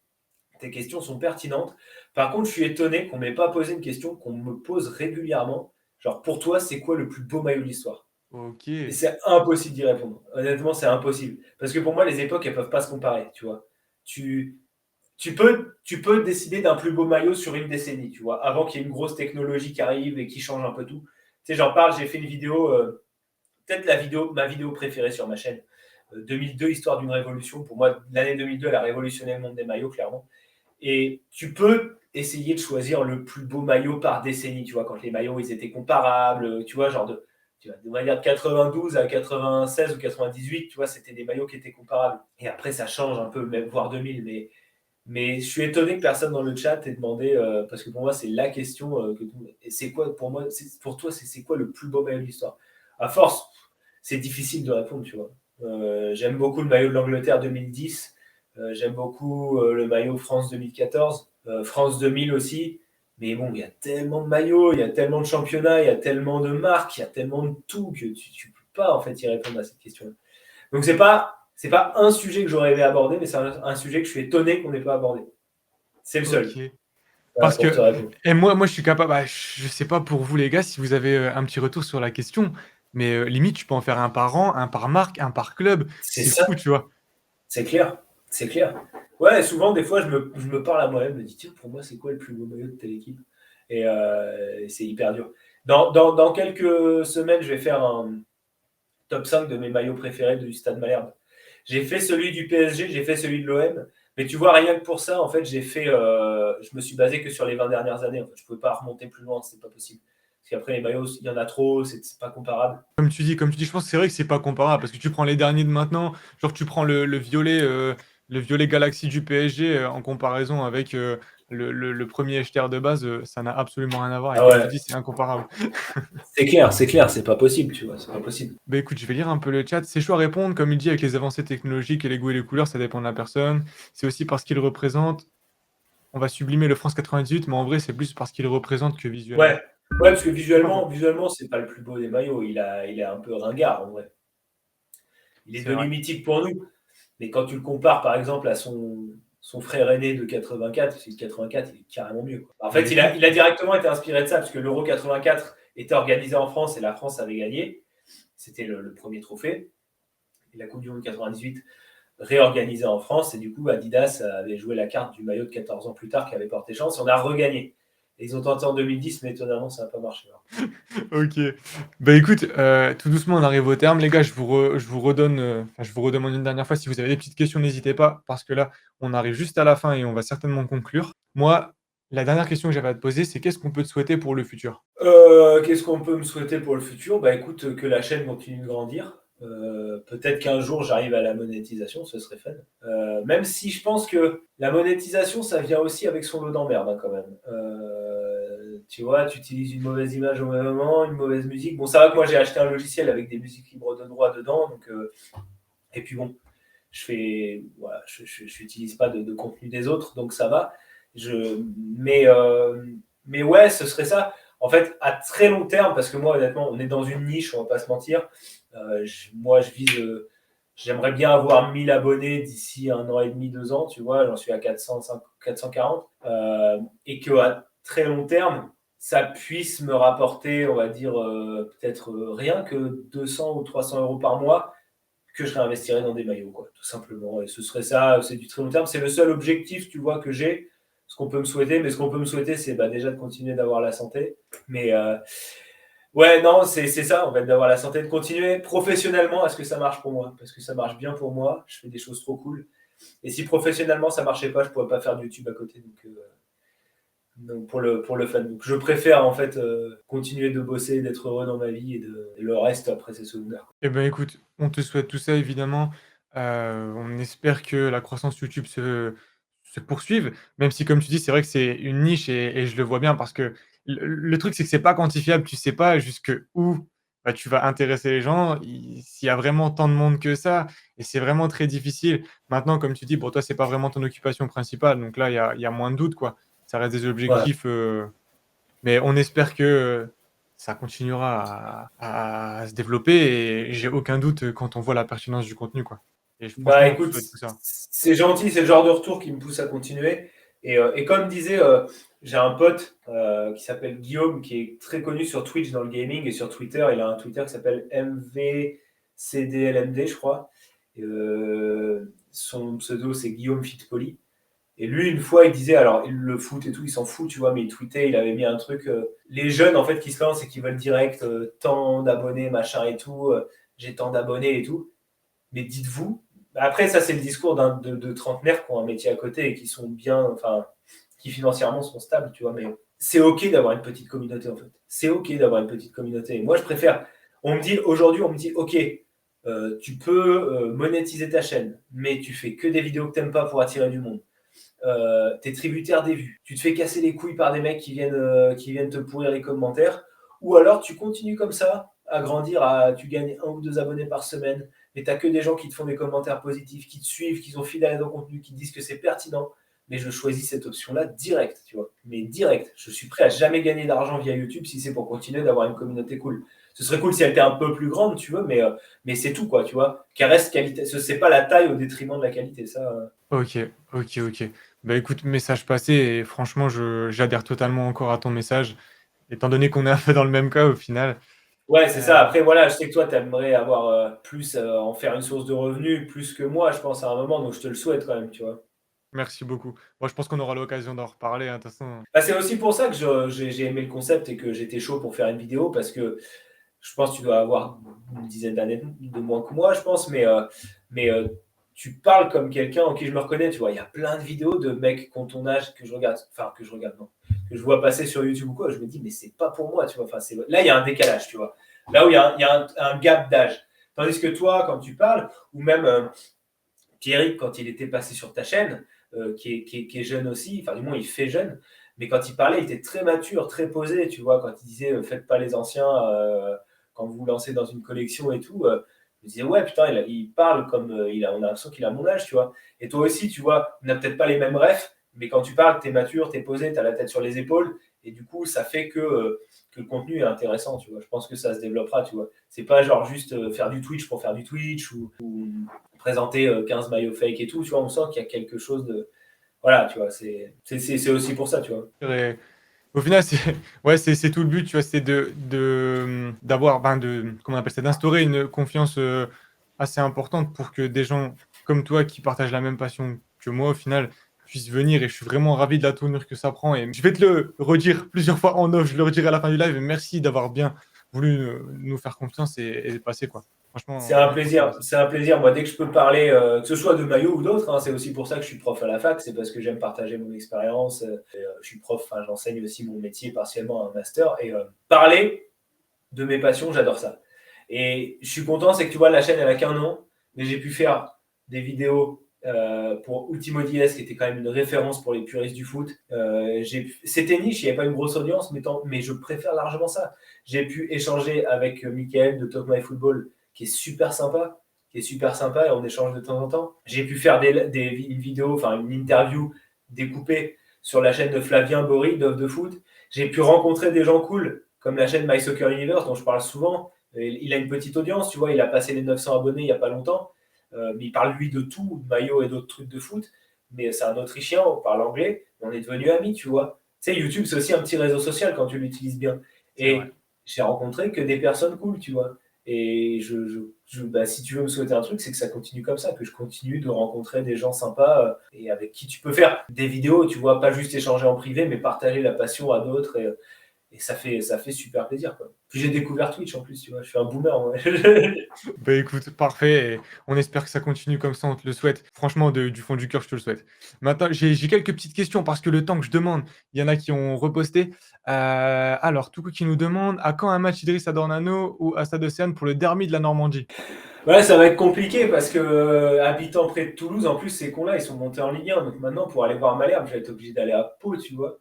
tes questions sont pertinentes. Par contre, je suis étonné qu'on m'ait pas posé une question qu'on me pose régulièrement. Genre, pour toi, c'est quoi le plus beau maillot de l'histoire? Et OK. c'est impossible d'y répondre. Honnêtement, c'est impossible. Parce que pour moi, les époques, elles peuvent pas se comparer, tu vois. Tu, tu peux décider d'un plus beau maillot sur une décennie, tu vois, avant qu'il y ait une grosse technologie qui arrive et qui change un peu tout. Tu sais, j'en parle, j'ai fait une vidéo, peut-être ma vidéo préférée sur ma chaîne, 2002, Histoire d'une révolution. Pour moi, l'année 2002, elle a révolutionné le monde des maillots, clairement. Et tu peux essayer de choisir le plus beau maillot par décennie, tu vois, quand les maillots, ils étaient comparables, tu vois, de manière de 92 à 96 ou 98, tu vois, c'était des maillots qui étaient comparables. Et après, ça change un peu, même voire 2000, mais je suis étonné que personne dans le chat ait demandé, parce que pour moi, c'est la question et c'est quoi, pour moi, pour toi, c'est quoi le plus beau maillot de l'histoire? À force, c'est difficile de répondre, tu vois. J'aime beaucoup le maillot de l'Angleterre 2010, j'aime beaucoup le maillot France 2014, France 2000 aussi. Mais bon, il y a tellement de maillots, il y a tellement de championnats, il y a tellement de marques, il y a tellement de tout que tu ne peux pas en fait y répondre à cette question. Donc c'est pas un sujet que j'aurais aimé aborder, mais c'est un sujet que je suis étonné qu'on n'ait pas abordé. C'est le seul. OK. Voilà, Parce pour te que répondre. et moi je suis capable je sais pas pour vous les gars si vous avez, un petit retour sur la question, mais limite je peux en faire un par an, un par marque, un par club. C'est C'est ça, fou, tu vois? c'est clair. C'est clair. Ouais, souvent, des fois, je me parle à moi-même, je me dis, tiens, pour moi, c'est quoi le plus beau maillot de telle équipe? Et c'est hyper dur. Dans quelques semaines, je vais faire un top 5 de mes maillots préférés du Stade Malherbe. J'ai fait celui du PSG, j'ai fait celui de l'OM. Mais tu vois, rien que pour ça, en fait, je me suis basé que sur les 20 dernières années. En fait, je ne pouvais pas remonter plus loin, c'est pas possible. Parce qu'après, les maillots, il y en a trop, c'est pas comparable. Comme tu dis, je pense que c'est vrai que c'est pas comparable parce que tu prends les derniers de maintenant, genre tu prends le violet Galaxy du PSG, en comparaison avec, le 1er Echter de base, ça n'a absolument rien à voir et Ah comme tu ouais, dis, c'est incomparable. c'est clair, c'est pas possible, tu vois, c'est pas possible. Bah, écoute, je vais lire un peu le chat. C'est chaud à répondre, comme il dit, avec les avancées technologiques et les goûts et les couleurs, ça dépend de la personne. C'est aussi parce qu'il représente. On va sublimer le France 98, mais en vrai, c'est plus parce qu'il représente que visuellement. Ouais, ouais, parce que C'est pas faux. visuellement, c'est pas le plus beau des maillots. Il est un peu ringard, en vrai. Il est C'est vrai. devenu mythique pour nous. Mais quand tu le compares, par exemple, à son frère aîné de 84, parce que 84, il est carrément mieux, quoi. En Bah fait, écoute, il a directement été inspiré de ça, parce que l'Euro 84 était organisé en France et la France avait gagné. C'était le premier trophée. Et la Coupe du Monde 98 réorganisée en France. Et du coup, Adidas avait joué la carte du maillot de 14 ans plus tard qui avait porté chance. Et on a regagné. Et ils ont tenté en 2010, mais étonnamment, ça n'a pas marché. ok. Bah écoute, tout doucement, on arrive au terme. Les gars, je vous redonne, enfin, je vous redemande une dernière fois si vous avez des petites questions, n'hésitez pas, parce que là, on arrive juste à la fin et on va certainement conclure. Moi, la dernière question que j'avais à te poser, c'est qu'est-ce qu'on peut te souhaiter pour le futur? Qu'est-ce qu'on peut me souhaiter pour le futur? Bah écoute, que la chaîne continue de grandir. Peut-être qu'un jour j'arrive à la monétisation, ce serait fun. Même si je pense que la monétisation, ça vient aussi avec son lot d'emmerde, hein, quand même. Tu vois, tu utilises une mauvaise image au même moment, une mauvaise musique. Bon, ça va que moi j'ai acheté un logiciel avec des musiques libres de droit dedans, donc et puis bon, voilà, je n'utilise pas de contenu des autres, donc ça va. Je, mais, euh, mais ouais, ce serait ça. En fait, à très long terme, parce que moi, honnêtement, on est dans une niche, on va pas se mentir. Moi, je vise, j'aimerais bien avoir 1000 abonnés d'ici 1 an et demi, 2 ans, tu vois, j'en suis à 440. Et qu'à très long terme, ça puisse me rapporter, on va dire, peut-être rien que 200 ou 300 euros par mois que je réinvestirais dans des maillots, quoi, tout simplement. Et ce serait ça, c'est du très long terme. C'est le seul objectif, tu vois, que j'ai. Ce qu'on peut me souhaiter, mais ce qu'on peut me souhaiter, c'est déjà de continuer d'avoir la santé. Mais ouais, non, c'est ça, en fait, d'avoir la santé, de continuer professionnellement à ce que ça marche pour moi. Parce que ça marche bien pour moi, je fais des choses trop cool. Et si professionnellement ça marchait pas, je pourrais pas faire de YouTube à côté. Donc pour le fun. Donc je préfère en fait continuer de bosser, d'être heureux dans ma vie et le reste après c'est secondaire. Eh ben, écoute, on te souhaite tout ça évidemment. On espère que la croissance YouTube se poursuive, même si comme tu dis, c'est vrai que c'est une niche et je le vois bien parce que le truc, c'est que c'est pas quantifiable. Tu sais pas jusqu'où, bah, tu vas intéresser les gens, i s'il y a vraiment tant de monde que ça et c'est vraiment très difficile. Maintenant, comme tu dis, pour toi, c'est pas vraiment ton occupation principale, donc là, il y a moins de doute, quoi. Ça reste des Ouais. objectifs, mais on espère que, ça continuera à se développer et j'ai aucun doute, quand on voit la pertinence du contenu, quoi. Et Bah franchement, on te écoute, souhaite tout ça. c'est gentil, c'est le genre de retour qui me pousse à continuer. Et comme disait, j'ai un pote qui s'appelle Guillaume, qui est très connu sur Twitch dans le gaming et sur Twitter. Il a un Twitter qui s'appelle MVCDLMD, je crois. Son pseudo, c'est Guillaume Fitpoli. Et lui, une fois, il disait, alors le foot et tout, il s'en fout, tu vois, mais il tweetait, il avait mis un truc. Les jeunes, en fait, qui se lancent et qui veulent direct tant d'abonnés, machin et tout, j'ai tant d'abonnés et tout. Mais dites-vous, après, ça, c'est le discours de trentenaires qui ont un métier à côté et qui sont bien, enfin, qui financièrement sont stables, tu vois. Mais c'est OK d'avoir une petite communauté, en fait. C'est OK d'avoir une petite communauté. Et moi, je préfère. Aujourd'hui, on me dit, OK, tu peux monétiser ta chaîne, mais tu fais que des vidéos que tu n'aimes pas pour attirer du monde. Tu es tributaire des vues. Tu te fais casser les couilles par des mecs qui viennent te pourrir les commentaires. Ou alors, tu continues comme ça, à grandir, tu gagnes 1 ou 2 abonnés par semaine, mais tu n'as que des gens qui te font des commentaires positifs, qui te suivent, qui sont fidèles à ton contenu, qui te disent que c'est pertinent. Mais je choisis cette option-là direct, tu vois. Mais direct. Je suis prêt à jamais gagner d'argent via YouTube si c'est pour continuer d'avoir une communauté cool. Ce serait cool si elle était un peu plus grande, tu veux, mais c'est tout, quoi, tu vois. Qu'elle reste qualité. C'est pas la taille au détriment de la qualité, ça. OK, OK, OK. Bah, écoute, message passé et franchement, j'adhère totalement encore à ton message, étant donné qu'on est un peu dans le même cas au final. Ouais, c'est ça. Heu, Après, voilà, je sais que toi, tu aimerais avoir plus, en faire une source de revenus, plus que moi, je pense, à un moment, donc je te le souhaite quand même, tu vois. merci beaucoup. Moi, je pense qu'on aura l'occasion d'en reparler, hein, de toute façon. Bah, c'est aussi pour ça que j'ai aimé le concept et que j'étais chaud pour faire une vidéo, parce que je pense que tu dois avoir une dizaine d'années de moins que moi, je pense, mais tu parles comme quelqu'un en qui je me reconnais, tu vois. Il y a plein de vidéos de mecs qui ont ton âge que je regarde, non, que je vois passer sur YouTube ou quoi. Je me dis, mais c'est pas pour moi, tu vois. Enfin, là, il y a un décalage, tu vois. Là où il y a un gap d'âge. Tandis que toi, quand tu parles, ou même Pierrick, quand il était passé sur ta chaîne, qui est jeune aussi, enfin, du moins, il fait jeune, mais quand il parlait, il était très mature, très posé, tu vois. Quand il disait, faites pas les anciens quand vous vous lancez dans une collection et tout. Je me disais, ouais, putain, il parle comme. On a l'impression qu'il a mon âge, tu vois. Et toi aussi, tu vois, on n'a peut-être pas les mêmes refs, mais quand tu parles, tu es mature, tu es posé, tu as la tête sur les épaules. Et du coup, ça fait que le contenu est intéressant, tu vois. Je pense que ça se développera, tu vois. C'est pas genre juste faire du Twitch pour faire du Twitch ou présenter 15 maillots fake et tout, tu vois. On sent qu'il y a quelque chose de. Voilà, tu vois, c'est aussi pour ça, tu vois. Et au final, c'est ouais, c'est tout le but, tu vois, c'est d'avoir, ben, comment on appelle ça, d'instaurer une confiance assez importante pour que des gens comme toi qui partagent la même passion que moi, au final, puissent venir. Et je suis vraiment ravi de la tournure que ça prend. Et je vais te le redire plusieurs fois en off, je le redirai à la fin du live. Et merci d'avoir bien voulu nous faire confiance et passer, quoi. C'est Franchement, un franchement, plaisir, c'est un plaisir. Moi, dès que je peux parler, que ce soit de maillot ou d'autres, hein, c'est aussi pour ça que je suis prof à la fac, c'est parce que j'aime partager mon expérience. Je suis prof, enfin, j'enseigne aussi mon métier partiellement à un master. Et parler de mes passions, j'adore ça. Et je suis content, c'est que tu vois, la chaîne, elle a qu'un an, mais j'ai pu faire des vidéos pour Ultimo DS, qui était quand même une référence pour les puristes du foot. C'était niche, il n'y avait pas une grosse audience, mais je préfère largement ça. J'ai pu échanger avec Mickaël de Talk My Football, qui est super sympa, et on échange de temps en temps. J'ai pu faire une vidéo, enfin une interview découpée sur la chaîne de Flavien Bory d'Off de Foot. J'ai pu rencontrer des gens cool, comme la chaîne My Soccer Universe, dont je parle souvent. Il a une petite audience, tu vois, il a passé les 900 abonnés il n'y a pas longtemps. Mais il parle, lui, de tout, de maillot et d'autres trucs de foot. Mais c'est un Autrichien, on parle anglais, on est devenus amis, tu vois. Tu sais, YouTube, c'est aussi un petit réseau social quand tu l'utilises bien. c'est vrai. Et j'ai rencontré que des personnes cool, tu vois. Et bah, si tu veux me souhaiter un truc, c'est que ça continue comme ça, que je continue de rencontrer des gens sympas et avec qui tu peux faire des vidéos, tu vois, pas juste échanger en privé, mais partager la passion à d'autres. Et ça fait super plaisir, quoi. Puis j'ai découvert Twitch en plus, tu vois, je suis un boomer, moi. Bah écoute, parfait. Et on espère que ça continue comme ça, on te le souhaite. Franchement, du fond du cœur, je te le souhaite. Maintenant, j'ai quelques petites questions parce que le temps que je demande, il y en a qui ont reposté. Alors, Toukou qui nous demande à quand un match Idriss Adornano ou à Stade Océane pour le derby de la Normandie? Ouais, ça va être compliqué parce que habitant près de Toulouse, en plus, ces cons-là, ils sont montés en Ligue 1. Donc maintenant, pour aller voir Malherbe, je vais être obligé d'aller à Pau, tu vois.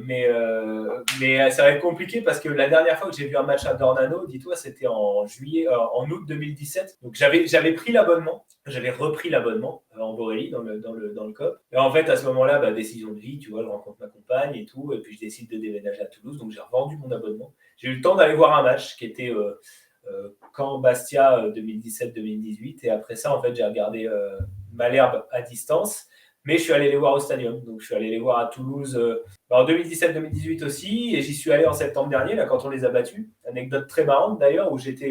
Mais ça va être compliqué parce que la dernière fois que j'ai vu un match à Dornano, dis-toi, c'était en août 2017. Donc j'avais pris l'abonnement, j'avais repris l'abonnement en Borély, dans le COP. Et en fait, à ce moment-là, bah, décision de vie, tu vois, je rencontre ma compagne et tout. Et puis je décide de déménager à Toulouse. Donc j'ai revendu mon abonnement. J'ai eu le temps d'aller voir un match qui était Caen-Bastia 2017-2018. Et après ça, en fait, j'ai regardé Malherbe à distance. Mais je suis allé les voir au stadium. Donc, je suis allé les voir à Toulouse en 2017-2018 aussi. Et j'y suis allé en septembre dernier, là, quand on les a battus. Anecdote très marrante, d'ailleurs, où j'étais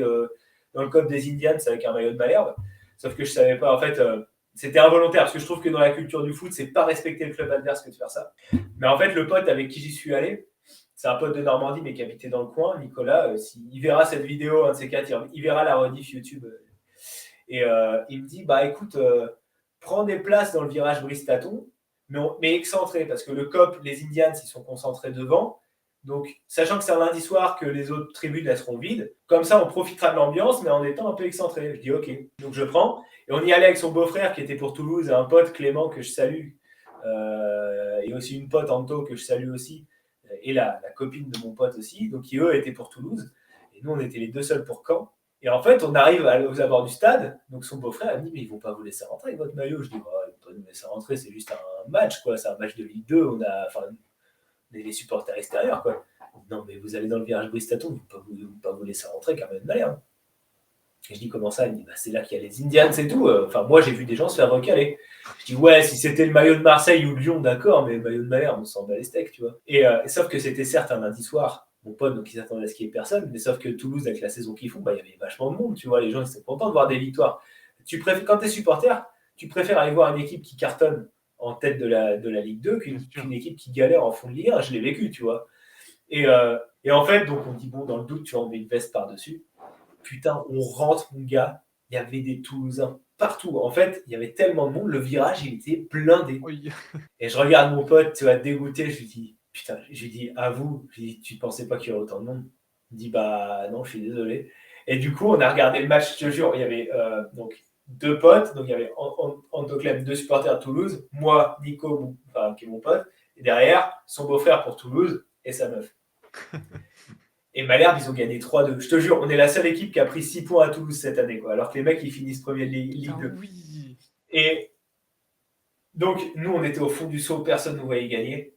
dans le COP des Indians avec un maillot de Malherbe. Sauf que je savais pas, en fait, c'était involontaire. Parce que je trouve que dans la culture du foot, c'est pas respecter le club adverse que de faire ça. Mais en fait, le pote avec qui j'y suis allé, c'est un pote de Normandie, mais qui habitait dans le coin, Nicolas. Il verra cette vidéo, un de ces quatre, il verra la rediff YouTube. Et il me dit, bah écoute, prends des places dans le virage Bristaton, mais excentré, parce que le COP, les Indians, ils sont concentrés devant. Donc, sachant que c'est un lundi soir, que les autres tribunes, elles seront vides, comme ça, on profitera de l'ambiance, mais en étant un peu excentré. Je dis, ok. Donc, je prends. Et on y allait avec son beau-frère, qui était pour Toulouse, et un pote, Clément, que je salue, et aussi une pote, Anto, que je salue aussi, et la copine de mon pote aussi, donc qui eux étaient pour Toulouse. Et nous, on était les deux seuls pour Caen. Et en fait, on arrive aux abords du stade, donc son beau-frère me dit, mais ils vont pas vous laisser rentrer avec votre maillot. Je dis, bah, ils vont pas nous laisser rentrer, c'est juste un match, quoi. C'est un match de Ligue 2, on a, enfin, les supporters extérieurs, quoi. Non, mais vous allez dans le virage Bristaton, ils vont pas vous laisser rentrer, quand même, malheur. Et je dis, comment ça? Il me dit, bah, c'est là qu'il y a les Indians et tout. Enfin, moi, j'ai vu des gens se faire recaler. Je dis, ouais, si c'était le maillot de Marseille ou de Lyon, d'accord, mais le maillot de Malherbe, on s'en bat les steaks, tu vois. Et sauf que c'était certes un lundi soir, mon pote, donc ils s'attendaient à ce qu'il y ait personne, mais sauf que Toulouse, avec la saison qu'ils font, bah, il y avait vachement de monde, tu vois. Les gens, ils étaient contents de voir des victoires. Quand tu es supporter, tu préfères aller voir une équipe qui cartonne en tête de la Ligue 2 qu'une équipe qui galère en fond de Ligue 1. Je l'ai vécu, tu vois. Et en fait, donc on dit, bon, dans le doute, tu vas enlever une veste par-dessus. Putain, on rentre, mon gars, il y avait des Toulousains. partout. En fait, il y avait tellement de monde, le virage, il était blindé. Oui. Et je regarde mon pote, tu vois, dégoûté, je lui dis, putain, je lui dis, à vous, je lui dis, tu pensais pas qu'il y aurait autant de monde? Il me dit, bah non, je suis désolé. Et du coup, on a regardé le match, je te jure, il y avait donc 2 potes, donc il y avait Andoclem, 2 supporters de Toulouse, moi, Nico, enfin, qui est mon pote, et derrière, son beau-frère pour Toulouse et sa meuf. Et Malherbe, ils ont gagné 3-2. Je te jure, on est la seule équipe qui a pris 6 points à Toulouse cette année, quoi, alors que les mecs, ils finissent premier de Ligue 2. Oui. Et donc, nous, on était au fond du saut, personne ne nous voyait gagner.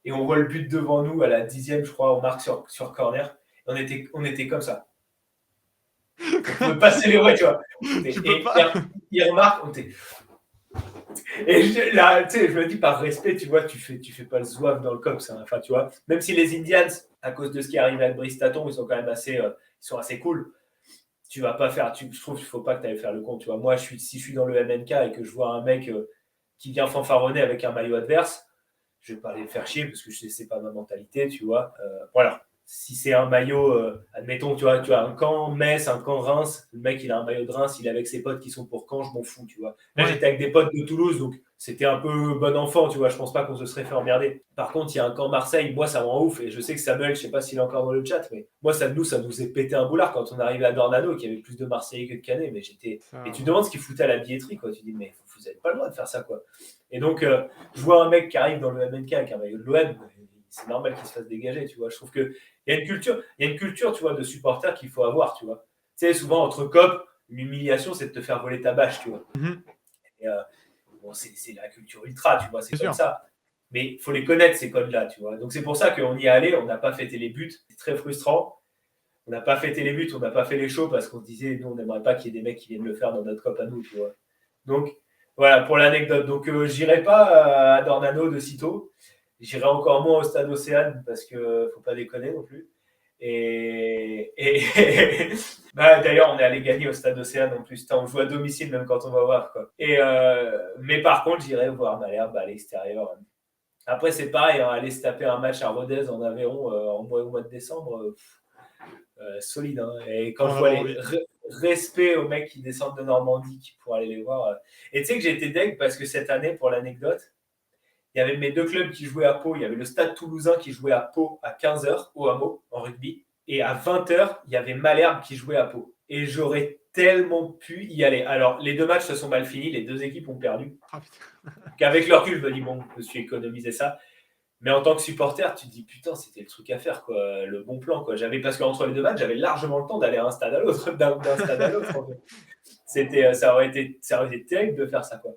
Et on voit le but devant nous à la 10e, je crois, on marque sur corner. Et on était comme ça. On pouvait pas célébrer, tu vois. Tu peux pas. Il remarque, on était. Et là, tu sais, je me dis par respect, tu vois, tu fais pas le zouave dans le cops. Hein. Enfin, tu vois, même si les Indians, à cause de ce qui est arrivé avec Brice Taton, ils sont quand même ils sont assez cool. Tu vas pas faire, je trouve qu'il faut pas que tu ailles faire le con. Tu vois, moi, si je suis dans le MNK et que je vois un mec qui vient fanfaronner avec un maillot adverse, je vais pas aller le faire chier parce que je sais c'est pas ma mentalité, tu vois. Voilà. Si c'est un maillot, admettons, tu as un camp Metz, un camp Reims, le mec il a un maillot de Reims, il est avec ses potes qui sont pour Caen, je m'en fous, tu vois. Là Ouais. j'étais avec des potes de Toulouse, donc c'était un peu bon enfant, tu vois. Je pense pas qu'on se serait fait emmerder. Par contre, il y a un camp Marseille, moi ça me rend ouf et je sais que Samuel, je sais pas s'il est encore dans le chat, mais moi ça nous est pété un boulard quand on arrivait à Dornano, qu'il y avait plus de Marseillais que de Canet, mais j'étais. Ça, Et tu te demandes ce qu'ils foutaient à la billetterie, quoi. Tu dis mais vous avez pas le droit de faire ça, quoi. Et donc je vois un mec qui arrive dans le MNK avec un maillot de l'OM, c'est normal qu'il se fasse dégager, tu vois. Je trouve qu'il y a une culture, tu vois, de supporters qu'il faut avoir, tu vois. Tu sais, souvent, entre copes, l'humiliation, c'est de te faire voler ta bâche, tu vois. Et, bon, c'est la culture ultra, tu vois, c'est comme ça. Mais il faut les connaître, ces codes-là, tu vois. Donc, c'est pour ça qu'on y est allé, on n'a pas fêté les buts. C'est très frustrant. On n'a pas fêté les buts, on n'a pas fait les shows parce qu'on se disait, nous, on n'aimerait pas qu'il y ait des mecs qui viennent le faire dans notre cop à nous, tu vois. Donc, voilà, pour l'anecdote. Donc, j'irai pas à Dornano de sitôt. J'irai encore moins au stade Océane parce qu'il ne faut pas déconner non plus. Et bah, d'ailleurs, on est allé gagner au stade Océane en plus. On joue à domicile même quand on va voir. Quoi. Mais par contre, j'irai voir Malherbe à l'extérieur. Après, c'est pareil, hein, aller se taper un match à Rodez en Aveyron au mois de décembre, solide. Hein. Et quand je vois les respects aux mecs qui descendent de Normandie pour aller les voir. Et tu sais que j'ai été deg parce que cette année, pour l'anecdote, il y avait mes 2 clubs qui jouaient à Pau. Il y avait le Stade Toulousain qui jouait à Pau à 15h au Hameau en rugby. Et à 20h, il y avait Malherbe qui jouait à Pau. Et j'aurais tellement pu y aller. Alors, les 2 matchs se sont mal finis. Les 2 équipes ont perdu. Qu'avec leur recul, je me dis, bon, je me suis économisé ça. Mais en tant que supporter, tu te dis, putain, c'était le truc à faire, quoi. Le bon plan, quoi. Parce qu'entre les 2 matchs, j'avais largement le temps d'aller d'un stade à l'autre. D'un stade à l'autre, en fait. Ça aurait été terrible de faire ça, quoi.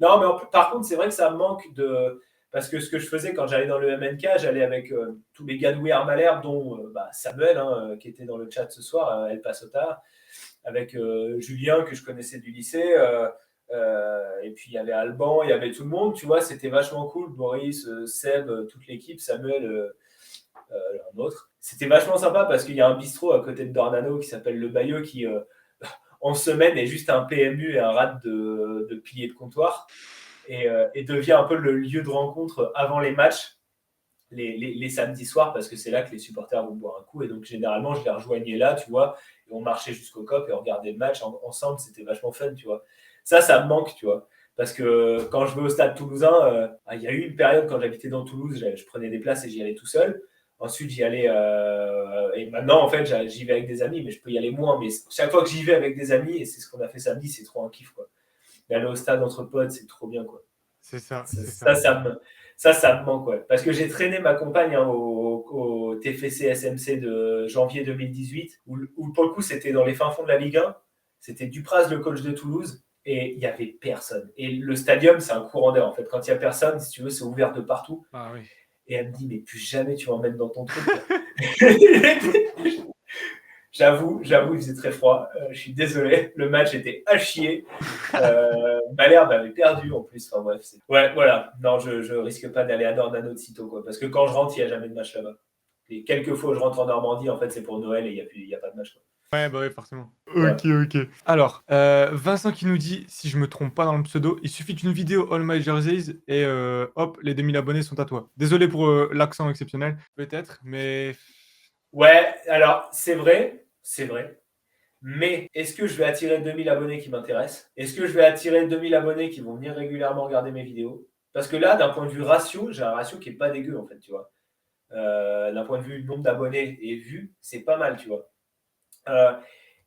Non, mais par contre, c'est vrai que ça manque de. Parce que ce que je faisais quand j'allais dans le MNK, j'allais avec tous les gars de We Are Malherbe, dont Samuel, hein, qui était dans le chat ce soir, El Pasota, avec Julien, que je connaissais du lycée, et puis il y avait Alban, il y avait tout le monde, tu vois, c'était vachement cool. Boris, Seb, toute l'équipe, Samuel, un autre. C'était vachement sympa parce qu'il y a un bistrot à côté de Dornano qui s'appelle Le Bayeux qui. En semaine est juste un PMU et un rad de piliers de comptoir et devient un peu le lieu de rencontre avant les matchs, les samedis soirs, parce que c'est là que les supporters vont boire un coup. Et donc, généralement, je les rejoignais là, tu vois, et on marchait jusqu'au COP et on regardait le match ensemble. C'était vachement fun, tu vois. Ça me manque, tu vois. Parce que quand je vais au stade toulousain, il y a eu une période quand j'habitais dans Toulouse, je prenais des places et j'y allais tout seul. Ensuite, j'y allais. Et maintenant, en fait, j'y vais avec des amis, mais je peux y aller moins. Mais chaque fois que j'y vais avec des amis, et c'est ce qu'on a fait samedi, c'est trop un kiff, quoi. Mais aller au stade entre potes, c'est trop bien, quoi. C'est ça. Ça me manque, ouais. Parce que j'ai traîné ma compagne au TFC SMC de janvier 2018, où pour le coup, c'était dans les fins fonds de la Ligue 1. C'était Dupraz, le coach de Toulouse, et il n'y avait personne. Et le stadium, c'est un courant d'air, en fait. Quand il n'y a personne, si tu veux, c'est ouvert de partout. Ah oui. Et elle me dit, mais plus jamais tu m'emmènes dans ton truc. J'avoue, il faisait très froid. Je suis désolé. Le match était à chier. Malherbe avait perdu en plus. Enfin bref. Ouais, voilà. Non, je risque pas d'aller à Dornano de sitôt, quoi. Parce que quand je rentre, il n'y a jamais de match là-bas. Et quelques fois où je rentre en Normandie, en fait, c'est pour Noël et il n'y a pas de match, quoi. Ouais, bah oui, forcément. Ouais. Ok. Alors, Vincent qui nous dit, si je me trompe pas dans le pseudo, il suffit d'une vidéo All My Jerseys et hop, les 2000 abonnés sont à toi. Désolé pour l'accent exceptionnel, peut-être, mais. Ouais, alors, c'est vrai. Mais est-ce que je vais attirer 2000 abonnés qui m'intéressent? Est-ce que je vais attirer 2000 abonnés qui vont venir régulièrement regarder mes vidéos? Parce que là, d'un point de vue ratio, j'ai un ratio qui est pas dégueu, en fait, tu vois. D'un point de vue nombre d'abonnés et vues, c'est pas mal, tu vois. Euh,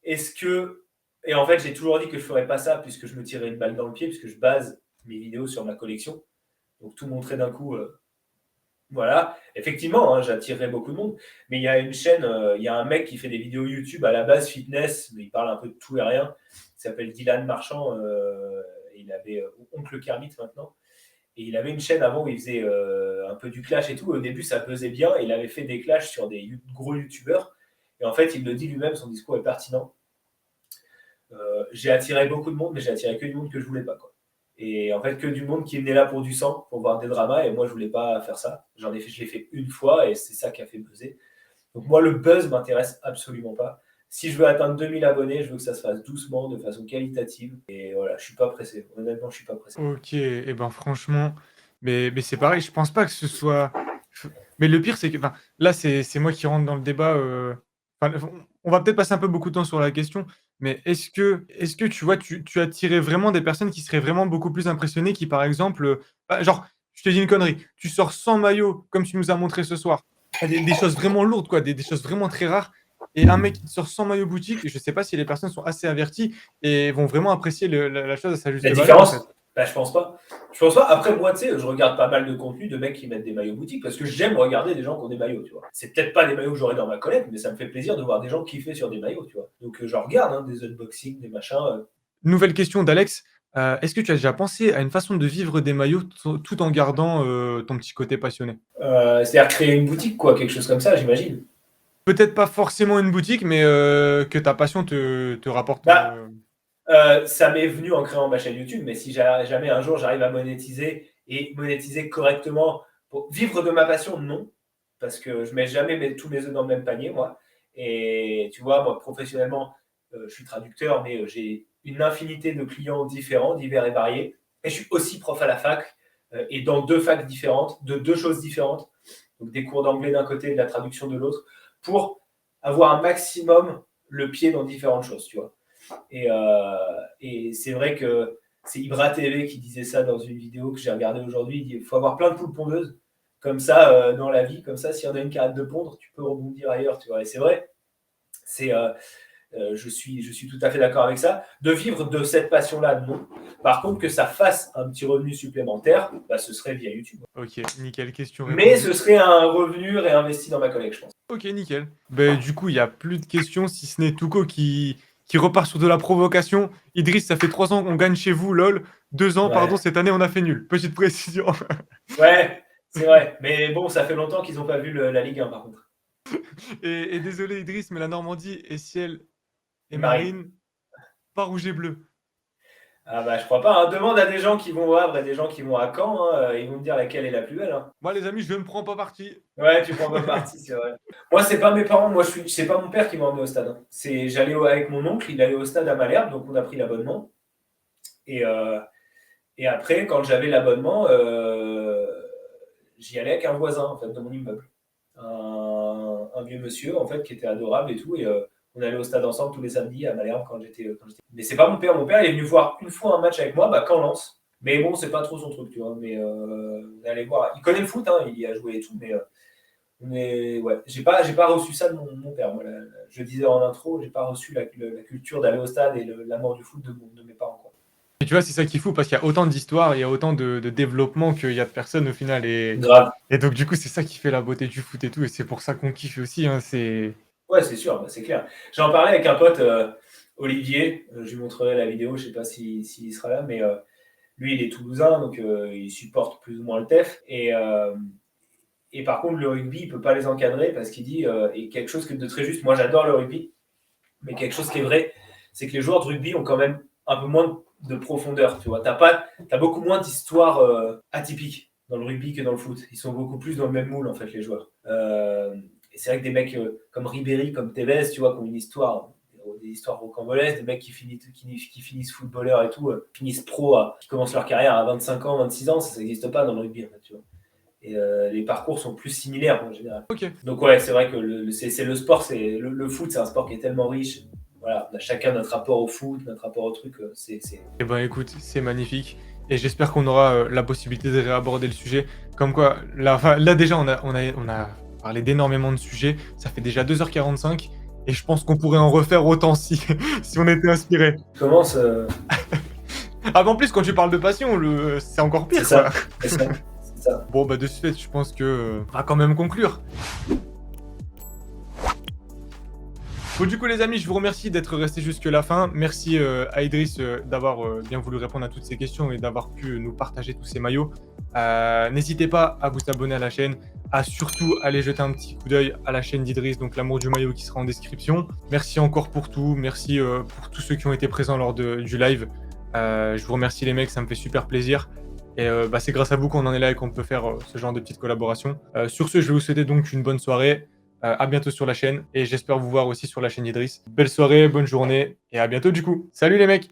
est-ce que... Et en fait, j'ai toujours dit que je ferais pas ça puisque je me tirais une balle dans le pied, puisque je base mes vidéos sur ma collection. Donc tout montrer d'un coup, voilà. Effectivement, hein, j'attirerai beaucoup de monde. Mais il y a une chaîne, il y a un mec qui fait des vidéos YouTube à la base fitness, mais il parle un peu de tout et rien. Il s'appelle Dylan Marchand. Il avait Oncle Kermit maintenant. Et il avait une chaîne avant où il faisait un peu du clash et tout. Au début, ça pesait bien. Il avait fait des clashs sur des gros youtubeurs. Et en fait, il le dit lui-même, son discours est pertinent. J'ai attiré beaucoup de monde, mais j'ai attiré que du monde que je voulais pas, quoi. Et en fait, que du monde qui venait là pour du sang, pour voir des dramas. Et moi, je voulais pas faire ça. Je l'ai fait une fois et c'est ça qui a fait buzzer. Donc moi, le buzz m'intéresse absolument pas. Si je veux atteindre 2000 abonnés, je veux que ça se fasse doucement, de façon qualitative. Et voilà, je suis pas pressé. Honnêtement, je suis pas pressé. OK et ben, franchement, mais c'est pareil, je pense pas que ce soit mais le pire, c'est que enfin, là, c'est moi qui rentre dans le débat, enfin, on va peut-être passer un peu beaucoup de temps sur la question, mais est-ce que tu vois, tu attirais vraiment des personnes qui seraient vraiment beaucoup plus impressionnées, qui, par exemple, bah, genre, je te dis une connerie, tu sors sans maillot, comme tu nous as montré ce soir, des choses vraiment lourdes, quoi, des choses vraiment très rares et un mec qui sort sans maillot boutique, je sais pas si les personnes sont assez averties et vont vraiment apprécier la chose à sa juste La valeur, en fait. différence, bah, je pense pas. Je pense pas. Après, moi, tu sais, je regarde pas mal de contenu de mecs qui mettent des maillots boutiques parce que j'aime regarder des gens qui ont des maillots, tu vois. C'est peut-être pas des maillots que j'aurais dans ma collecte, mais ça me fait plaisir de voir des gens kiffer sur des maillots, tu vois. Donc, je regarde hein, des unboxings, des machins. Nouvelle question d'Alex. Est-ce que tu as déjà pensé à une façon de vivre des maillots tout en gardant, ton petit côté passionné? C'est-à-dire créer une boutique, quoi, quelque chose comme ça, j'imagine. Peut-être pas forcément une boutique, mais que ta passion te rapporte, Bah, ça m'est venu en créant ma chaîne YouTube, mais si jamais un jour j'arrive à monétiser et monétiser correctement pour vivre de ma passion, non, parce que je mets jamais tous mes œufs dans le même panier, moi. Et tu vois, moi professionnellement, je suis traducteur, mais j'ai une infinité de clients différents, divers et variés. Et je suis aussi prof à la fac et dans deux facs différentes, de deux choses différentes, donc des cours d'anglais d'un côté et de la traduction de l'autre, pour avoir un maximum le pied dans différentes choses, tu vois. Et c'est vrai que c'est Ibra TV qui disait ça dans une vidéo que j'ai regardée aujourd'hui. Il dit il faut avoir plein de poules pondeuses, comme ça, dans la vie, comme ça, s'il y en a une qui arrête de pondre, tu peux rebondir ailleurs, tu vois. Et c'est vrai, c'est, je suis tout à fait d'accord avec ça. De vivre de cette passion-là, non. Par contre, que ça fasse un petit revenu supplémentaire, bah, ce serait via YouTube. OK, nickel, question Mais répondue. ce serait un revenu réinvesti dans ma collecte, je pense. OK, nickel. Beh, du coup, il y a plus de questions, si ce n'est Touko qui repart sur de la provocation. Idriss, ça fait 3 ans qu'on gagne chez vous, lol. 2 ans, pardon, Ouais, cette année, on a fait nul. Petite précision. ouais, c'est vrai. Mais bon, ça fait longtemps qu'ils n'ont pas vu la Ligue 1, par contre. Et désolé Idriss, mais la Normandie est ciel et Et Marine. marine, pas rouge et bleu. Ah bah je crois pas, hein. Demande à des gens qui vont au Havre et des gens qui vont à Caen, hein, ils vont me dire laquelle est la plus belle, hein. Moi, les amis, je ne prends pas parti. Ouais, tu prends pas parti, c'est vrai. Moi, c'est pas mes parents, c'est pas mon père qui m'a emmené au stade, hein. Avec mon oncle, il allait au stade à Malherbe, donc on a pris l'abonnement. Et, euh, et après, quand j'avais l'abonnement, j'y allais avec un voisin en fait, de mon immeuble. Un vieux monsieur en fait qui était adorable et tout. Et on allait au stade ensemble tous les samedis à Malherbe quand j'étais. Mais c'est pas mon père. Mon père, il est venu voir une fois un match avec moi, bah, quand Lens. Mais bon, c'est pas trop son truc, tu vois. Mais on allait voir. Il connaît le foot, hein, il y a joué et tout. Mais ouais, j'ai pas reçu ça de mon père. Moi, je disais en intro, j'ai pas reçu la culture d'aller au stade et l'amour du foot de mes parents, quoi. Et tu vois, c'est ça qui est fou parce qu'il y a autant d'histoires, il y a autant de développement qu'il y a de personnes au final. Grave. Et donc, du coup, c'est ça qui fait la beauté du foot et tout. Et c'est pour ça qu'on kiffe aussi, hein, c'est... Ouais, c'est sûr, bah, c'est clair. J'en parlais avec un pote, Olivier, je lui montrerai la vidéo, je sais pas s'il sera là, mais lui, il est toulousain, donc il supporte plus ou moins le TEF. Et par contre, le rugby, il peut pas les encadrer parce qu'il dit, et quelque chose de très juste, moi j'adore le rugby, mais quelque chose qui est vrai, c'est que les joueurs de rugby ont quand même un peu moins de profondeur, tu vois. T'as beaucoup moins d'histoires atypiques dans le rugby que dans le foot. Ils sont beaucoup plus dans le même moule, en fait, les joueurs. Et c'est vrai que des mecs comme Ribéry, comme Tevez, tu vois, qui ont une histoire, des histoires rocambolesques, des mecs qui finissent footballeurs et tout, finissent pro, qui commencent leur carrière à 25 ans, 26 ans, ça n'existe pas dans le rugby, en fait, tu vois. Et les parcours sont plus similaires en général. Ok. Donc ouais, c'est vrai que c'est le sport, le foot, c'est un sport qui est tellement riche, voilà, on a chacun notre rapport au foot, notre rapport au truc. Eh ben, écoute, c'est magnifique et j'espère qu'on aura, la possibilité de réaborder le sujet. Comme quoi, là, enfin, là déjà, on a parlé d'énormément de sujets. Ça fait déjà 2h45 et je pense qu'on pourrait en refaire autant si si on était inspiré. Commence, Ah, mais en plus, quand tu parles de passion, c'est encore c'est pire, quoi. ça, c'est ça, c'est ça. Bon, bah, de ce fait, je pense que, on va quand même conclure. Bon, du coup, les amis, je vous remercie d'être restés jusque la fin. Merci à Idriss d'avoir bien voulu répondre à toutes ces questions et d'avoir pu nous partager tous ces maillots. N'hésitez pas à vous abonner à la chaîne, à surtout aller jeter un petit coup d'œil à la chaîne d'Idriss, donc l'amour du maillot qui sera en description. Merci encore pour tout. Merci pour tous ceux qui ont été présents lors du live. Je vous remercie les mecs, ça me fait super plaisir. Et bah, c'est grâce à vous qu'on en est là et qu'on peut faire ce genre de petites collaborations. Sur ce, je vais vous souhaiter donc une bonne soirée. À bientôt sur la chaîne et j'espère vous voir aussi sur la chaîne d'Idriss. Belle soirée, bonne journée et à bientôt du coup. Salut les mecs!